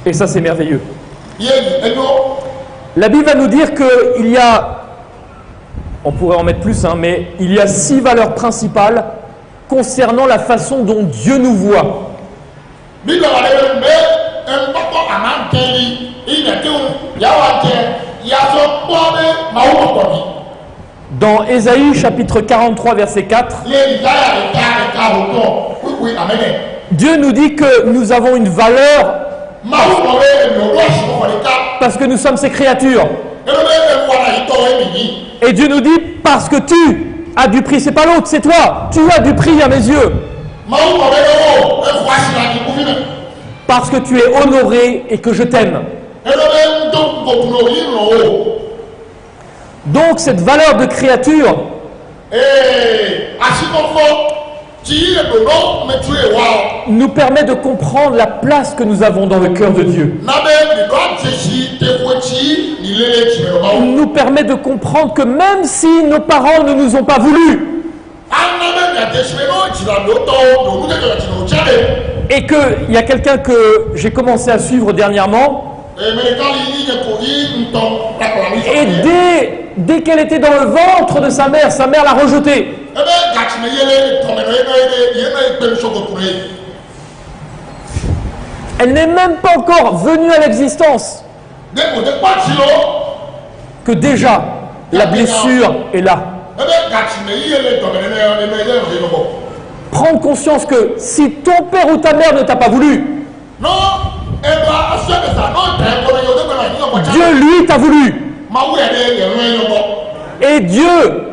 Et ça, c'est merveilleux. La Bible va nous dire qu'il y a, on pourrait en mettre plus, hein, mais il y a 6 valeurs principales concernant la façon dont Dieu nous voit. Dans Ésaïe chapitre 43 verset 4, Dieu nous dit que nous avons une valeur parce que nous sommes ses créatures. Et Dieu nous dit parce que tu as du prix, c'est pas l'autre, c'est toi. Tu as du prix à mes yeux. Parce que tu es honoré et que je t'aime. Donc cette valeur de créature nous permet de comprendre la place que nous avons dans le cœur de Dieu. Nous permet de comprendre que même si nos parents ne nous ont pas voulu, et qu'il y a quelqu'un que j'ai commencé à suivre dernièrement, et dès qu'elle était dans le ventre de sa mère l'a rejetée. Elle n'est même pas encore venue à l'existence que déjà la blessure est là. Prends conscience que si ton père ou ta mère ne t'a pas voulu, Dieu lui t'a voulu. Et Dieu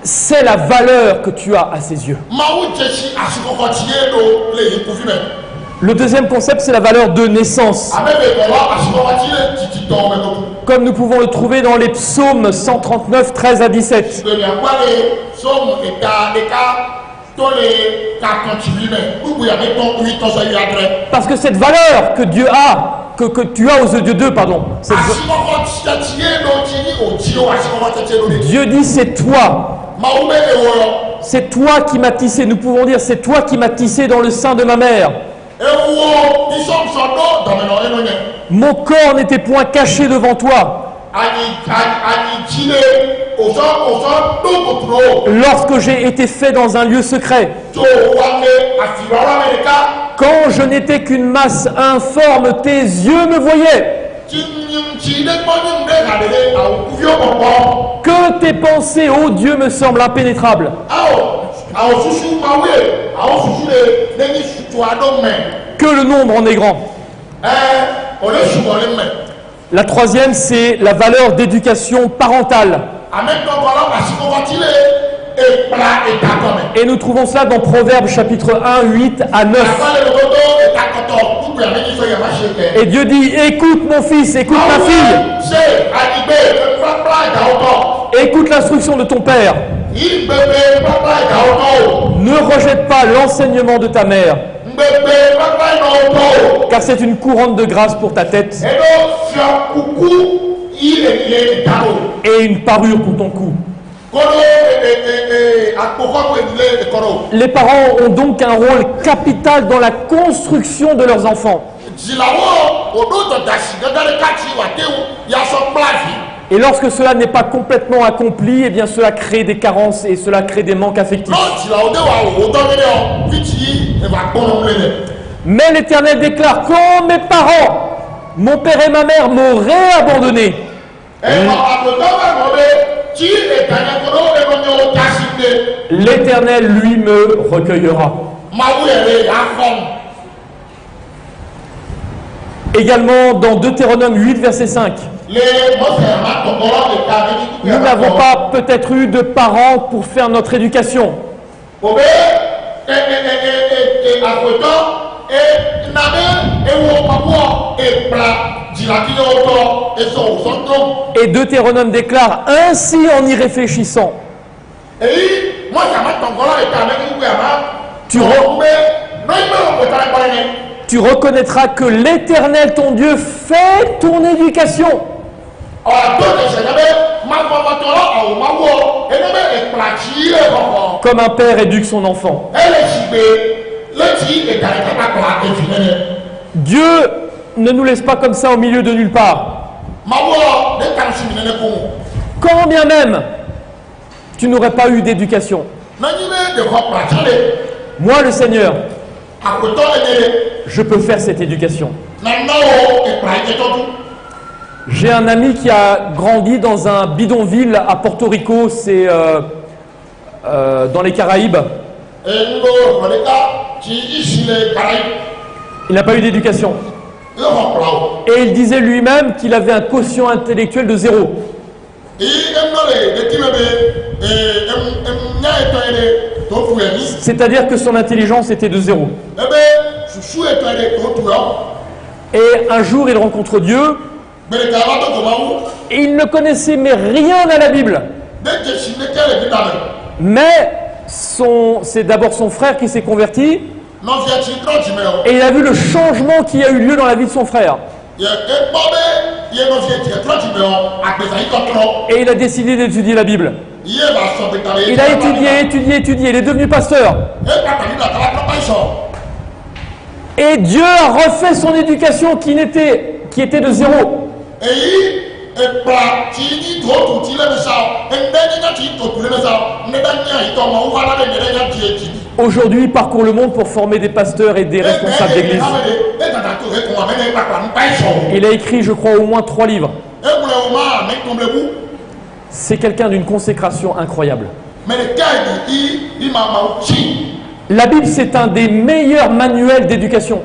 sait la valeur que tu as à ses yeux. Le deuxième concept, c'est la valeur de naissance. Comme nous pouvons le trouver dans les psaumes 139, 13 à 17. Parce que cette valeur que Dieu a, que tu as aux yeux de Dieu, pardon. Dieu dit c'est toi. C'est toi qui m'as tissé. Nous pouvons dire c'est toi qui m'as tissé dans le sein de ma mère. Mon corps n'était point caché devant toi. Lorsque j'ai été fait dans un lieu secret, quand je n'étais qu'une masse informe, tes yeux me voyaient. Que tes pensées, ô Dieu, me semblent impénétrables. Que le nombre en est grand. La troisième, c'est la valeur d'éducation parentale. Et nous trouvons cela dans Proverbes chapitre 1, 8 à 9. Et Dieu dit, écoute mon fils, écoute ma fille. Écoute l'instruction de ton père. Ne rejette pas l'enseignement de ta mère, car c'est une couronne de grâce pour ta tête et une parure pour ton cou. Les parents ont donc un rôle capital dans la construction de leurs enfants. Et lorsque cela n'est pas complètement accompli, eh bien cela crée des carences et cela crée des manques affectifs. Mais l'Éternel déclare, quand mes parents, mon père et ma mère m'auraient abandonné, l'Éternel, lui, me recueillera. Également dans Deutéronome 8, verset 5. Nous n'avons pas peut-être eu de parents pour faire notre éducation. Et Deutéronome déclare, ainsi en y réfléchissant, tu reconnaîtras que l'Éternel, ton Dieu, fait ton éducation. Comme un père éduque son enfant. Dieu ne nous laisse pas comme ça au milieu de nulle part. Quand bien même tu n'aurais pas eu d'éducation. Moi, le Seigneur, je peux faire cette éducation. J'ai un ami qui a grandi dans un bidonville à Porto Rico, c'est dans les Caraïbes. Il n'a pas eu d'éducation. Et il disait lui-même qu'il avait un quotient intellectuel de 0. C'est-à-dire que son intelligence était de 0. Et un jour, il rencontre Dieu. Et il ne connaissait mais rien à la Bible. Mais c'est d'abord son frère qui s'est converti. Et il a vu le changement qui a eu lieu dans la vie de son frère. Et il a décidé d'étudier la Bible. Il a étudié. Il est devenu pasteur. Et Dieu a refait son éducation qui était de 0. Aujourd'hui, il parcourt le monde pour former des pasteurs et des responsables d'église. Il a écrit, je crois, au moins 3 livres. C'est quelqu'un d'une consécration incroyable. La Bible, c'est un des meilleurs manuels d'éducation.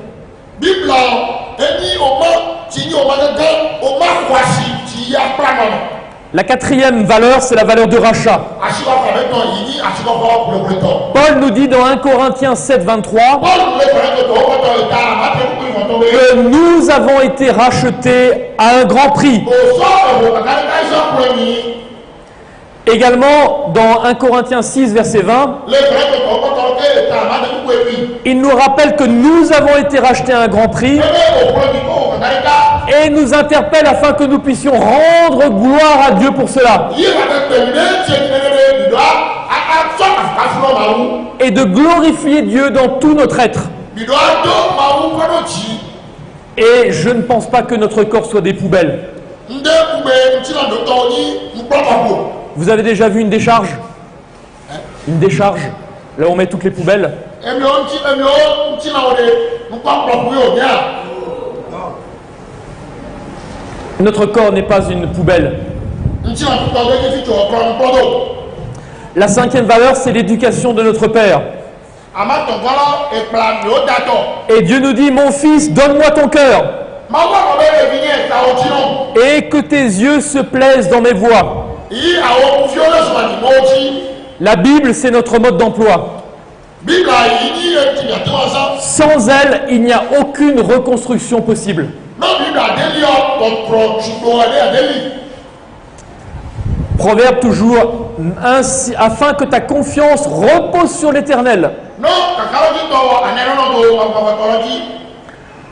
La 4e valeur, c'est la valeur de rachat. Paul nous dit dans 1 Corinthiens 7, 23 que nous avons été rachetés à un grand prix. Également, dans 1 Corinthiens 6, verset 20, il nous rappelle que nous avons été rachetés à un grand prix et nous interpelle afin que nous puissions rendre gloire à Dieu pour cela. Et de glorifier Dieu dans tout notre être. Et je ne pense pas que notre corps soit des poubelles. Vous avez déjà vu une décharge? Une décharge, là où on met toutes les poubelles. Notre corps n'est pas une poubelle. La 5e valeur, c'est l'éducation de notre Père. Et Dieu nous dit, mon fils, donne-moi ton cœur. Et que tes yeux se plaisent dans mes voies. La Bible, c'est notre mode d'emploi. Sans elle, il n'y a aucune reconstruction possible. Proverbe toujours, ainsi, afin que ta confiance repose sur l'Éternel.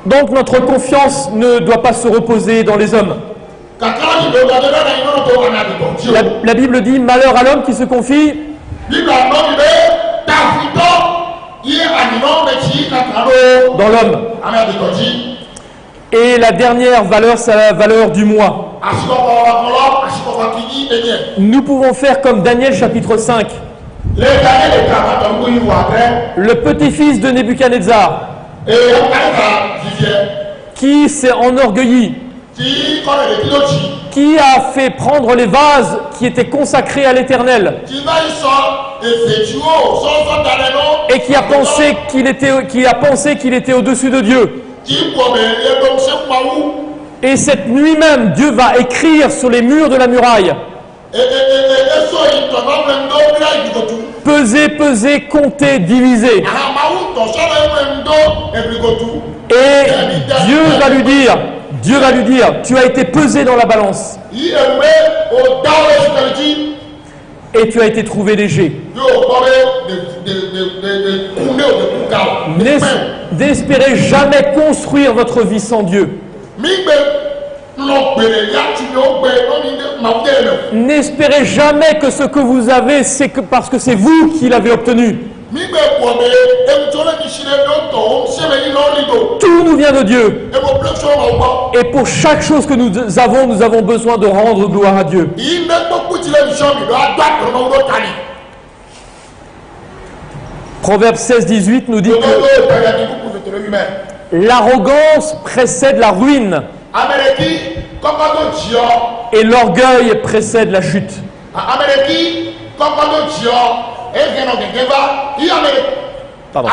Donc notre confiance ne doit pas se reposer dans les hommes. La Bible dit, malheur à l'homme qui se confie dans l'homme. Et la dernière valeur, c'est la valeur du moi. Nous pouvons faire comme Daniel chapitre 5. Le petit-fils de Nebuchadnezzar, qui s'est enorgueilli, qui a fait prendre les vases qui étaient consacrés à l'Éternel et qui a pensé qu'il était au-dessus de Dieu. Et cette nuit même, Dieu va écrire sur les murs de la muraille: peser, peser, compter, diviser. Et Dieu va lui dire, tu as été pesé dans la balance. et tu as été trouvé léger. N'espérez jamais construire votre vie sans Dieu. N'espérez jamais que ce que vous avez, c'est que parce que c'est vous qui l'avez obtenu. Tout nous vient de Dieu. Et pour chaque chose que nous avons besoin de rendre gloire à Dieu. Proverbe 16-18 nous dit que l'arrogance précède la ruine et l'orgueil précède la chute. Pardon.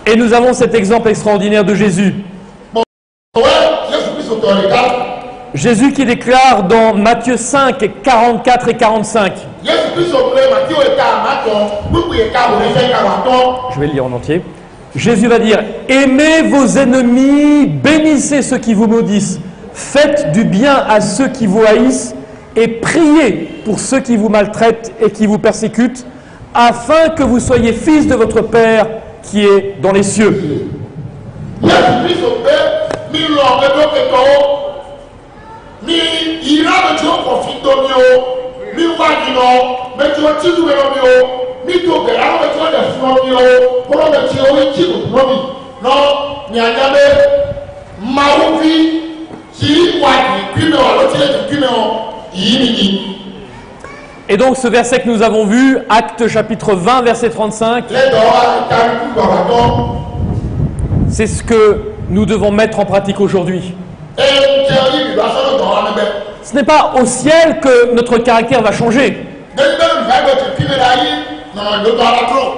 Et nous avons cet exemple extraordinaire de Jésus. Jésus qui déclare dans Matthieu 5, 44 et 45. Je vais le lire en entier. Jésus va dire: aimez vos ennemis, bénissez ceux qui vous maudissent, faites du bien à ceux qui vous haïssent et priez pour ceux qui vous maltraitent et qui vous persécutent, afin que vous soyez fils de votre Père qui est dans les cieux. Et donc ce verset que nous avons vu, Actes chapitre 20, verset 35, c'est ce que nous devons mettre en pratique aujourd'hui. Ce n'est pas au ciel que notre caractère va changer.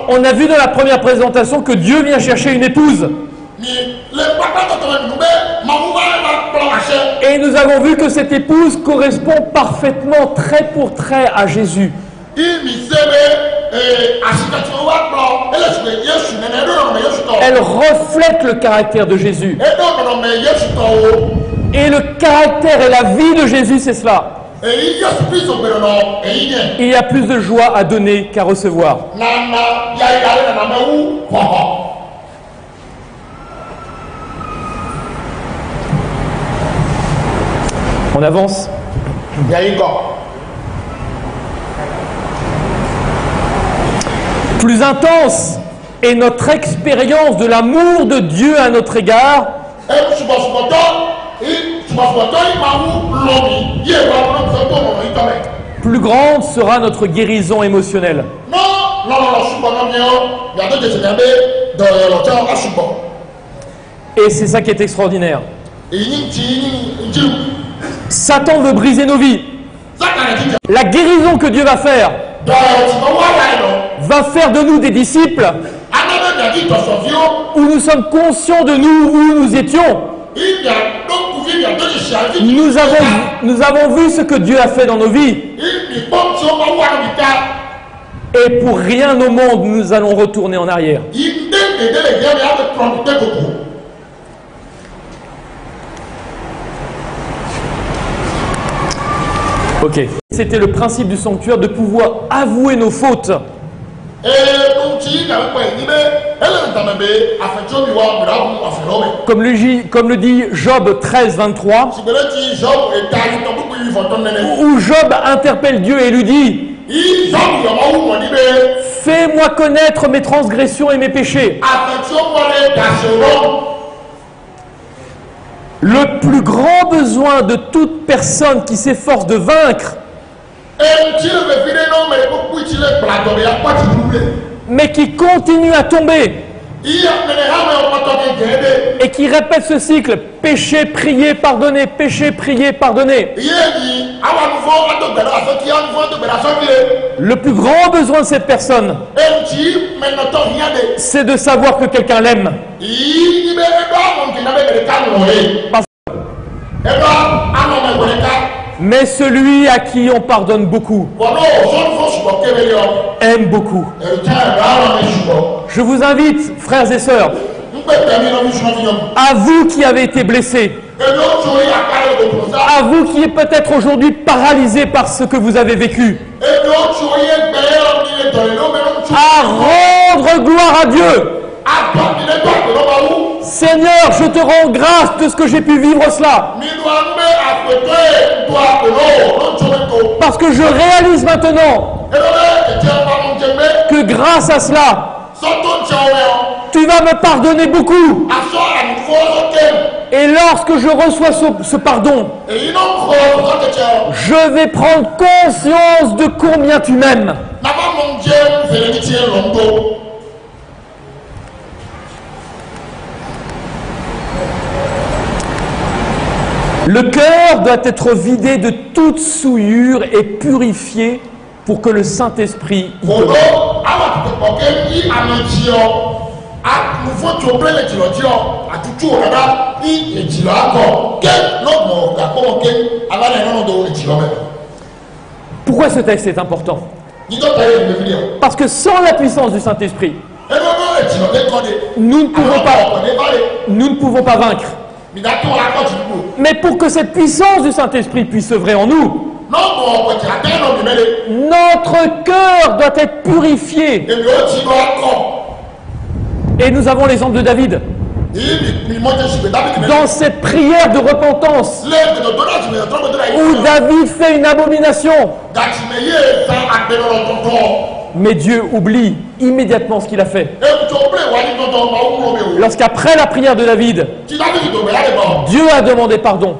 On a vu dans la première présentation que Dieu vient chercher une épouse. Et nous avons vu que cette épouse correspond parfaitement, trait pour trait, à Jésus. Elle reflète le caractère de Jésus. Et le caractère et la vie de Jésus, c'est cela. Il y a plus de joie à donner qu'à recevoir. On avance. Plus intense est notre expérience de l'amour de Dieu à notre égard. Plus grande sera notre guérison émotionnelle. Et c'est ça qui est extraordinaire. Satan veut briser nos vies. La guérison que Dieu va faire de nous des disciples où nous sommes conscients de nous où nous étions. Nous avons vu ce que Dieu a fait dans nos vies. Et pour rien au monde, nous allons retourner en arrière. Ok. C'était le principe du sanctuaire, de pouvoir avouer nos fautes. Comme le dit Job 13, 23, où Job interpelle Dieu et lui dit: fais-moi connaître mes transgressions et mes péchés. Le plus grand besoin de toute personne qui s'efforce de vaincre, mais qui continue à tomber et qui répète ce cycle: péché, prier, pardonner, péché, prier, pardonner. Le plus grand besoin de cette personne, c'est de savoir que quelqu'un l'aime. Mais celui à qui on pardonne beaucoup aime beaucoup. Je vous invite, frères et sœurs, à vous qui avez été blessés, à vous qui êtes peut-être aujourd'hui paralysés par ce que vous avez vécu, à rendre gloire à Dieu. Seigneur, je te rends grâce de ce que j'ai pu vivre cela. Parce que je réalise maintenant que grâce à cela, tu vas me pardonner beaucoup. Et lorsque je reçois ce pardon, je vais prendre conscience de combien tu m'aimes. Le cœur doit être vidé de toute souillure et purifié pour que le Saint-Esprit y demeure. Pourquoi ce texte est important? Parce que sans la puissance du Saint-Esprit, nous ne pouvons pas vaincre. Mais pour que cette puissance du Saint-Esprit puisse œuvrer en nous, notre cœur doit être purifié. Et nous avons l'exemple de David. Dans cette prière de repentance, où David fait une abomination, mais Dieu oublie immédiatement ce qu'il a fait. Lorsqu'après la prière de David, Dieu a demandé pardon.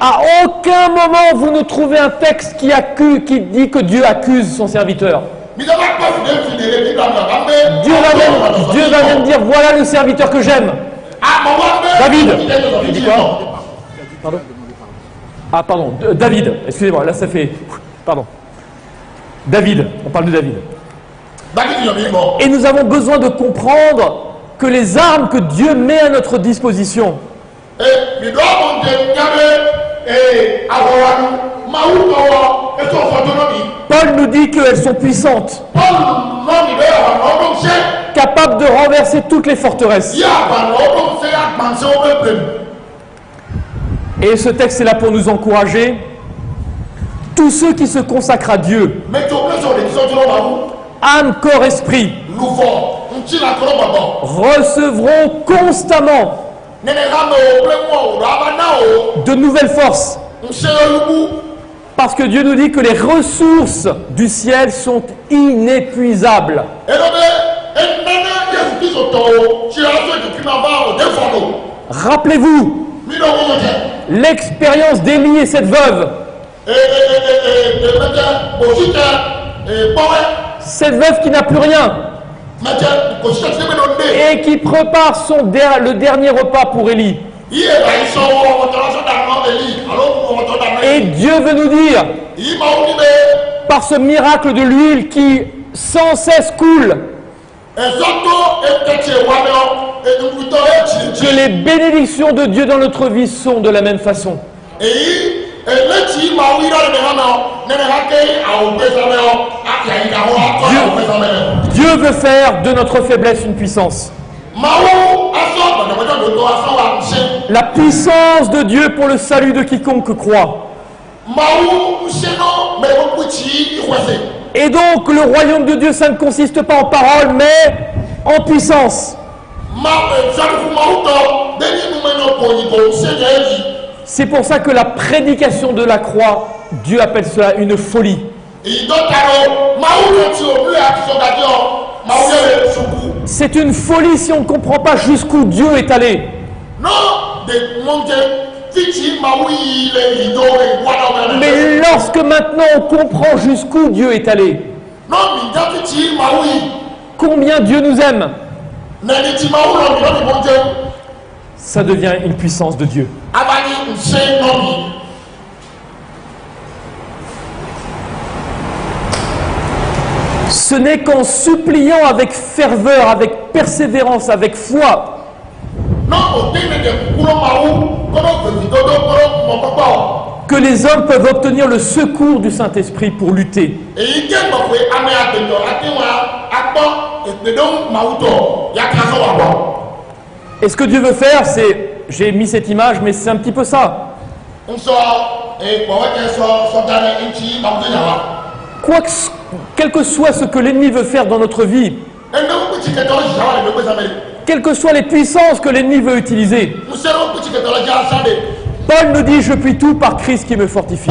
À aucun moment vous ne trouvez un texte qui dit que Dieu accuse son serviteur. Dieu va même dire, voilà le serviteur que j'aime. David. Il dit quoi? Pardon? Ah pardon, David, excusez-moi, là ça fait... Pardon. David, on parle de David. Et nous avons besoin de comprendre que les armes que Dieu met à notre disposition Paul nous dit qu'elles sont puissantes, capables de renverser toutes les forteresses. Et ce texte est là pour nous encourager. Tous ceux qui se consacrent à Dieu, âme, corps, esprit, recevront constamment de nouvelles forces. Parce que Dieu nous dit que les ressources du ciel sont inépuisables. Rappelez-vous l'expérience d'Élie et cette veuve. Cette veuve qui n'a plus rien et qui prépare le dernier repas pour Élie. Et Dieu veut nous dire, par ce miracle de l'huile qui sans cesse coule, que les bénédictions de Dieu dans notre vie sont de la même façon. Dieu veut faire de notre faiblesse une puissance. La puissance de Dieu pour le salut de quiconque croit. Et donc le royaume de Dieu, ça ne consiste pas en paroles, mais en puissance. C'est pour ça que la prédication de la croix, Dieu appelle cela une folie. C'est une folie si on ne comprend pas jusqu'où Dieu est allé. Mais lorsque maintenant on comprend jusqu'où Dieu est allé, combien Dieu nous aime, ça devient une puissance de Dieu. Ce n'est qu'en suppliant avec ferveur, avec persévérance, avec foi, que les hommes peuvent obtenir le secours du Saint-Esprit pour lutter. Et ce que Dieu veut faire, c'est, j'ai mis cette image, mais c'est un petit peu ça. Quel que soit ce que l'ennemi veut faire dans notre vie, quelles que soient les puissances que l'ennemi veut utiliser, Paul nous dit, je puis tout par Christ qui me fortifie.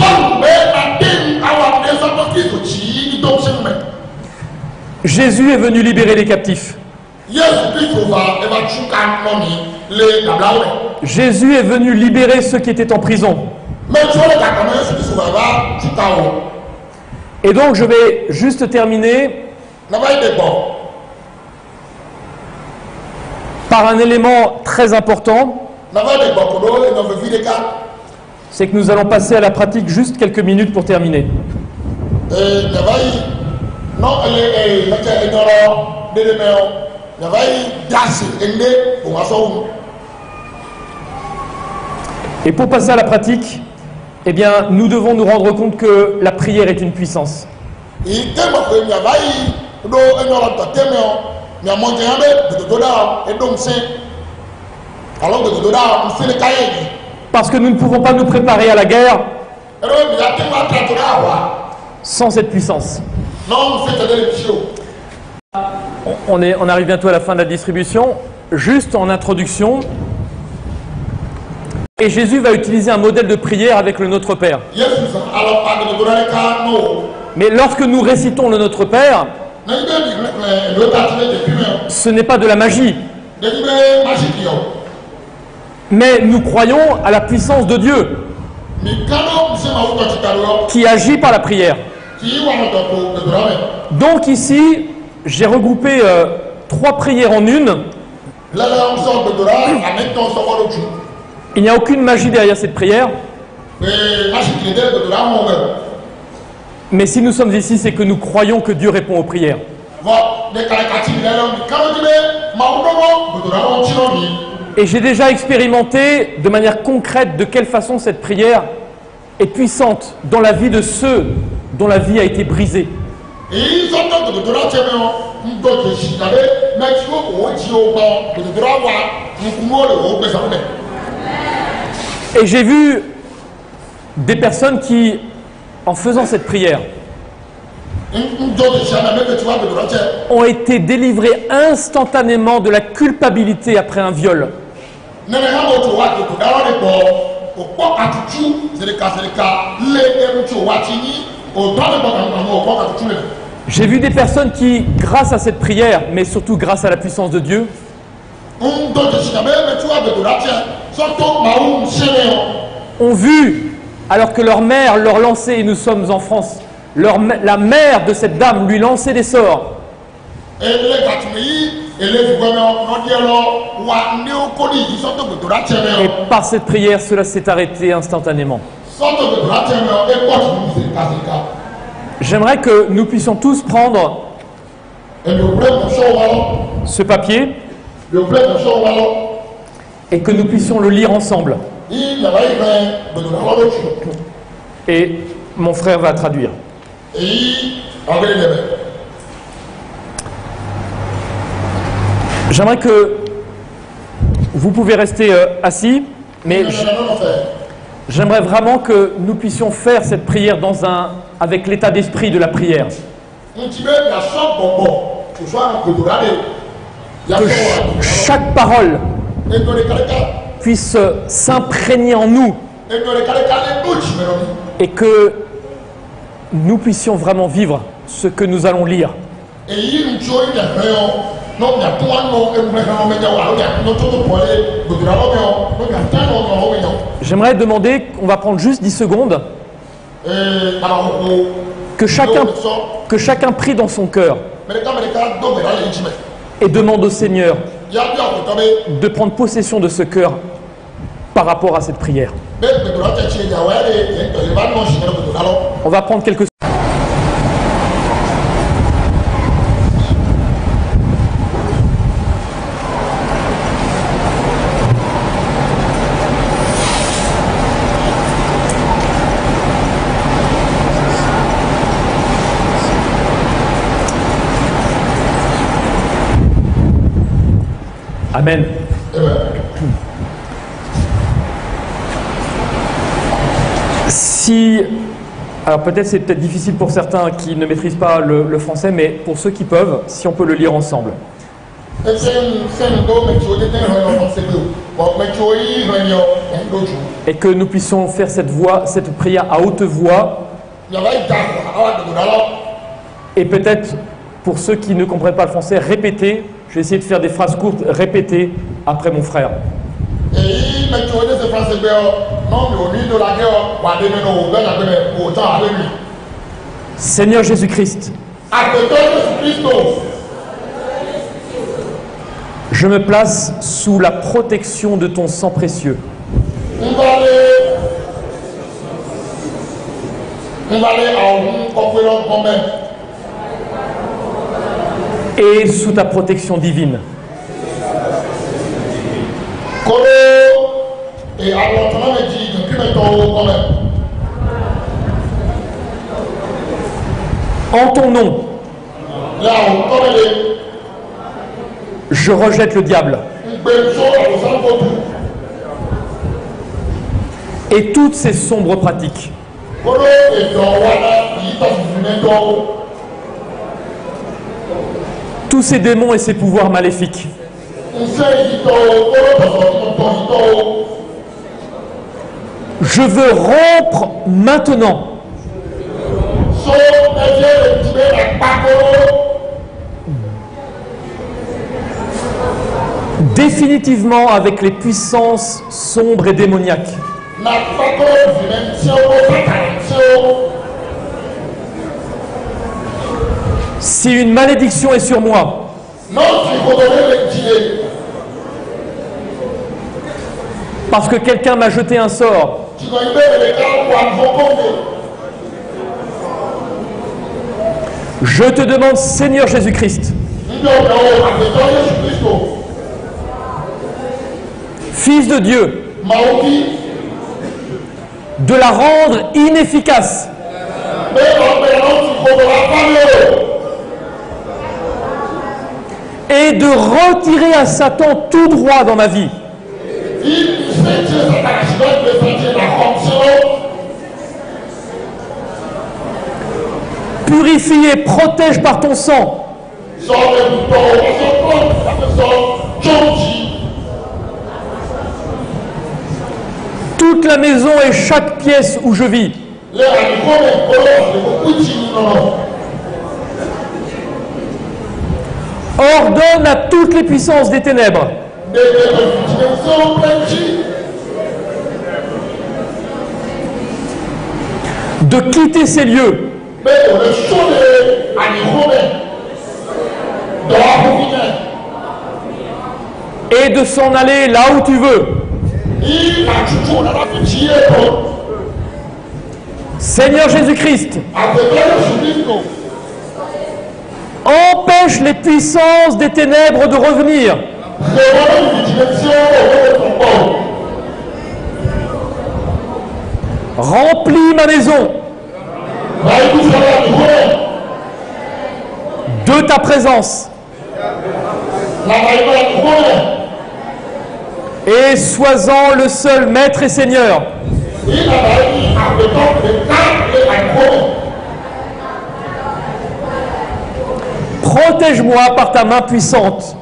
Jésus est venu libérer les captifs. Jésus est venu libérer ceux qui étaient en prison. Et donc je vais juste terminer par un élément très important. C'est que nous allons passer à la pratique juste quelques minutes pour terminer. Et pour passer à la pratique, eh bien, nous devons nous rendre compte que la prière est une puissance. Parce que nous ne pouvons pas nous préparer à la guerre sans cette puissance. On arrive bientôt à la fin de la distribution. Juste en introduction, et Jésus va utiliser un modèle de prière avec le Notre Père. Mais lorsque nous récitons le Notre Père, ce n'est pas de la magie. Mais nous croyons à la puissance de Dieu qui agit par la prière. Donc ici, j'ai regroupé 3 prières en une. Il n'y a aucune magie derrière cette prière. Mais si nous sommes ici, c'est que nous croyons que Dieu répond aux prières. Et j'ai déjà expérimenté de manière concrète de quelle façon cette prière est puissante dans la vie de ceux dont la vie a été brisée. Et j'ai vu des personnes qui, en faisant cette prière, ont été délivrées instantanément de la culpabilité après un viol. J'ai vu des personnes qui, grâce à cette prière, mais surtout grâce à la puissance de Dieu, ont vu, alors que leur mère leur lançait, et nous sommes en France, la mère de cette dame lui lançait des sorts. Et par cette prière, cela s'est arrêté instantanément. J'aimerais que nous puissions tous prendre ce papier et que nous puissions le lire ensemble. Et mon frère va traduire. J'aimerais que vous pouvez rester assis, mais j'aimerais vraiment que nous puissions faire cette prière avec l'état d'esprit de la prière. Que chaque parole puisse s'imprégner en nous et que nous puissions vraiment vivre ce que nous allons lire. J'aimerais demander, on va prendre juste 10 secondes, que chacun prie dans son cœur et demande au Seigneur de prendre possession de ce cœur par rapport à cette prière. On va prendre quelques Amen. Amen. Si, alors c'est peut-être difficile pour certains qui ne maîtrisent pas le français, mais pour ceux qui peuvent, si on peut le lire ensemble. Et que nous puissions faire cette prière à haute voix. Et peut-être pour ceux qui ne comprennent pas le français, répéter. Je vais essayer de faire des phrases courtes, répéter après mon frère. Seigneur Jésus-Christ, je me place sous la protection de ton sang précieux. Et sous ta protection divine. En ton nom, je rejette le diable et toutes ses sombres pratiques. Tous ces démons et ces pouvoirs maléfiques. Je veux rompre maintenant définitivement avec les puissances sombres et démoniaques. Si une malédiction est sur moi, parce que quelqu'un m'a jeté un sort, je te demande, Seigneur Jésus-Christ, Fils de Dieu, de la rendre inefficace et de retirer à Satan tout droit dans ma vie. Purifie et protège par ton sang toute la maison et chaque pièce où je vis. Ordonne à toutes les puissances des ténèbres de quitter ces lieux et de s'en aller là où tu veux. Seigneur Jésus-Christ, empêche les puissances des ténèbres de revenir. Remplis ma maison de ta présence et sois-en le seul maître et seigneur. Protège-moi par ta main puissante.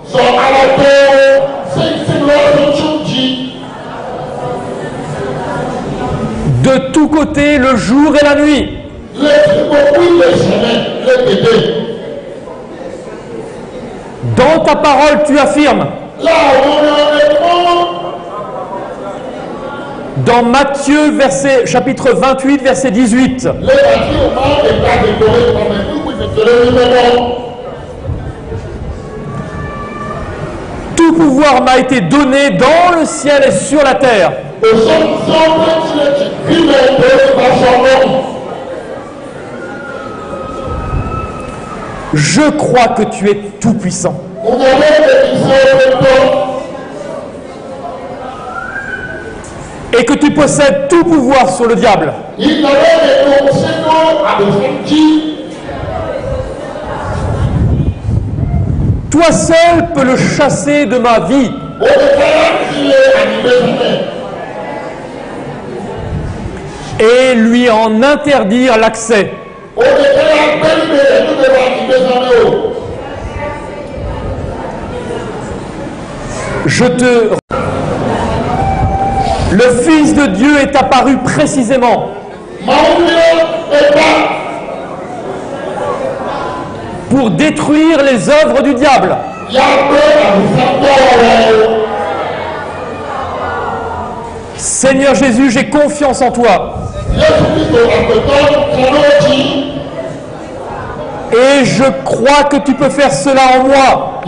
De tous côtés, le jour et la nuit. Dans ta parole, tu affirmes. Dans Matthieu, chapitre 28, verset 18. Tout pouvoir m'a été donné dans le ciel et sur la terre. Je crois que tu es tout puissant. Et que tu possèdes tout pouvoir sur le diable. Toi seul peux le chasser de ma vie. et lui en interdire l'accès. Le Fils de Dieu est apparu précisément pour détruire les œuvres du diable. Seigneur Jésus, j'ai confiance en toi. Et je crois que tu peux faire cela en moi.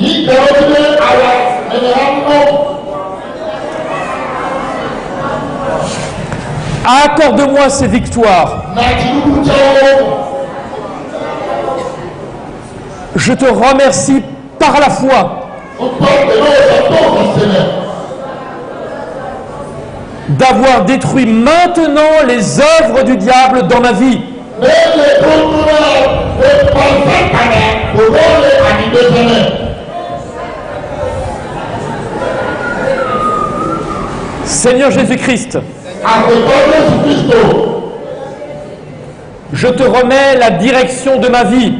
Accorde-moi ces victoires. Je te remercie par la foi d'avoir détruit maintenant les œuvres du diable dans ma vie. Seigneur Jésus-Christ, je te remets la direction de ma vie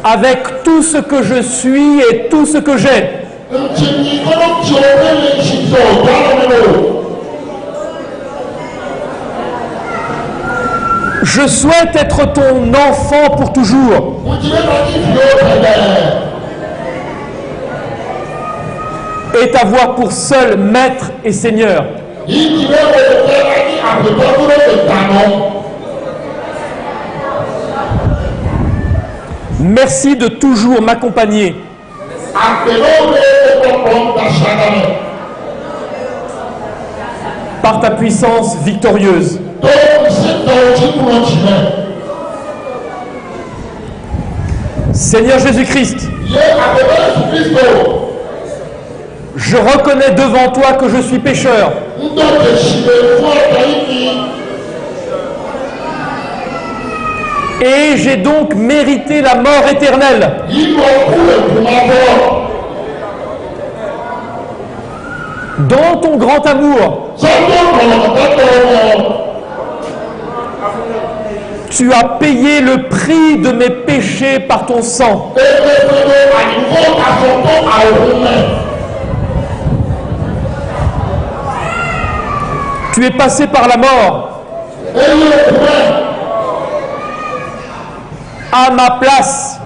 avec tout ce que je suis et tout ce que j'ai. Je souhaite être ton enfant pour toujours. Et t'avoir pour seul maître et seigneur. Merci de toujours m'accompagner. Par ta puissance victorieuse. Seigneur Jésus-Christ, je reconnais devant toi que je suis pécheur. Et j'ai donc mérité la mort éternelle. Dans ton grand amour, tu as payé le prix de mes péchés par ton sang. Tu es passé par la mort à ma place.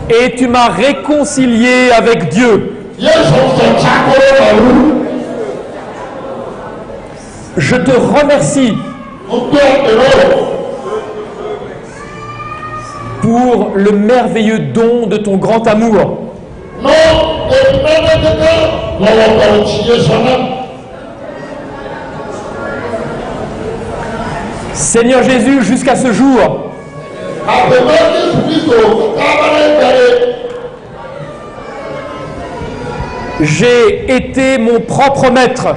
Et tu m'as réconcilié avec Dieu. Je te remercie pour le merveilleux don de ton grand amour. Seigneur Jésus, jusqu'à ce jour, j'ai été mon propre maître.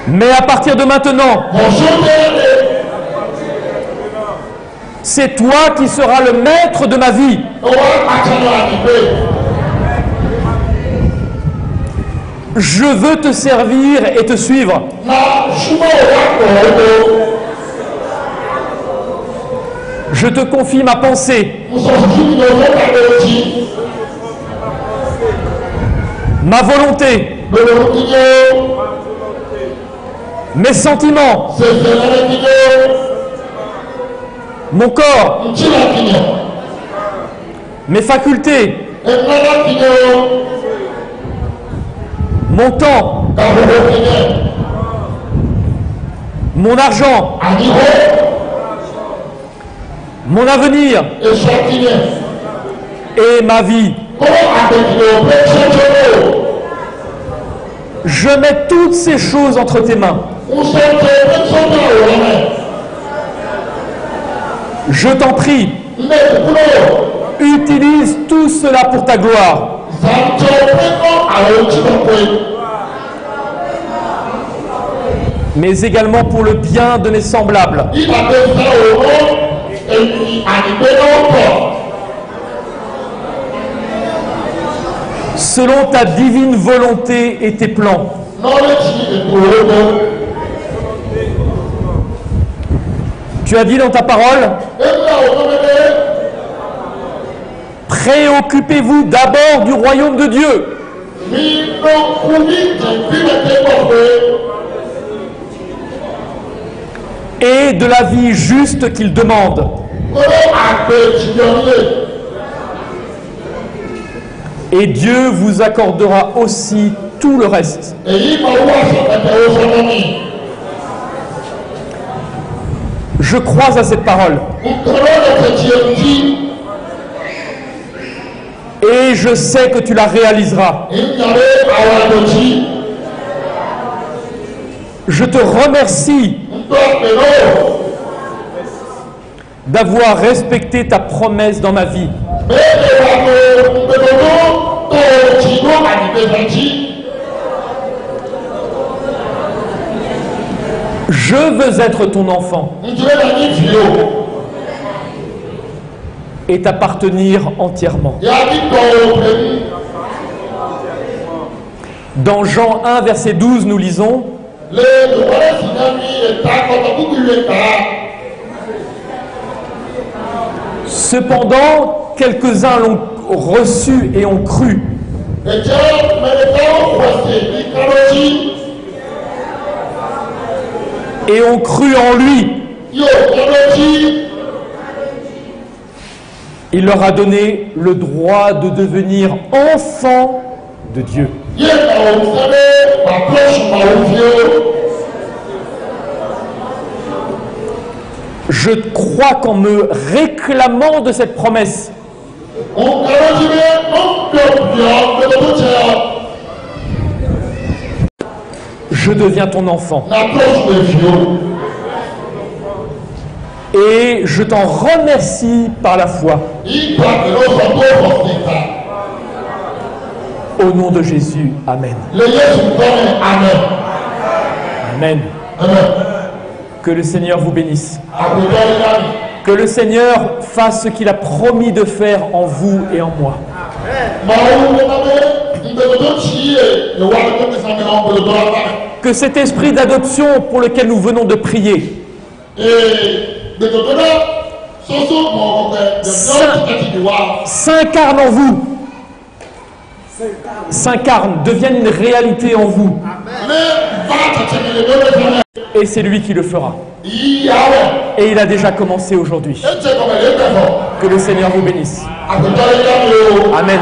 Mais à partir de maintenant, c'est toi qui seras le maître de ma vie. Je veux te servir et te suivre. Je te confie ma pensée, ma volonté, mes sentiments, mon corps, mes facultés, mon temps, mon argent, mon avenir et ma vie. Je mets toutes ces choses entre tes mains. Je t'en prie, utilise tout cela pour ta gloire. mais également pour le bien de mes semblables. Selon ta divine volonté et tes plans. Tu as dit dans ta parole, préoccupez-vous d'abord du royaume de Dieu et de la vie juste qu'il demande. Et Dieu vous accordera aussi tout le reste. Je crois à cette parole. Et je sais que tu la réaliseras. Je te remercie d'avoir respecté ta promesse dans ma vie. Je veux être ton enfant et t'appartenir entièrement. Dans Jean 1, verset 12, nous lisons: cependant, quelques-uns l'ont reçu et ont cru. Et ont cru en lui. Il leur a donné le droit de devenir enfants de Dieu. Je crois qu'en me réclamant de cette promesse, je deviens ton enfant. Et je t'en remercie par la foi. Au nom de Jésus, Amen. Amen. Que le Seigneur vous bénisse. Que le Seigneur fasse ce qu'il a promis de faire en vous et en moi. Que cet esprit d'adoption pour lequel nous venons de prier s'incarne en vous, devienne une réalité en vous. Et c'est lui qui le fera. Et il a déjà commencé aujourd'hui. Que le Seigneur vous bénisse. Amen.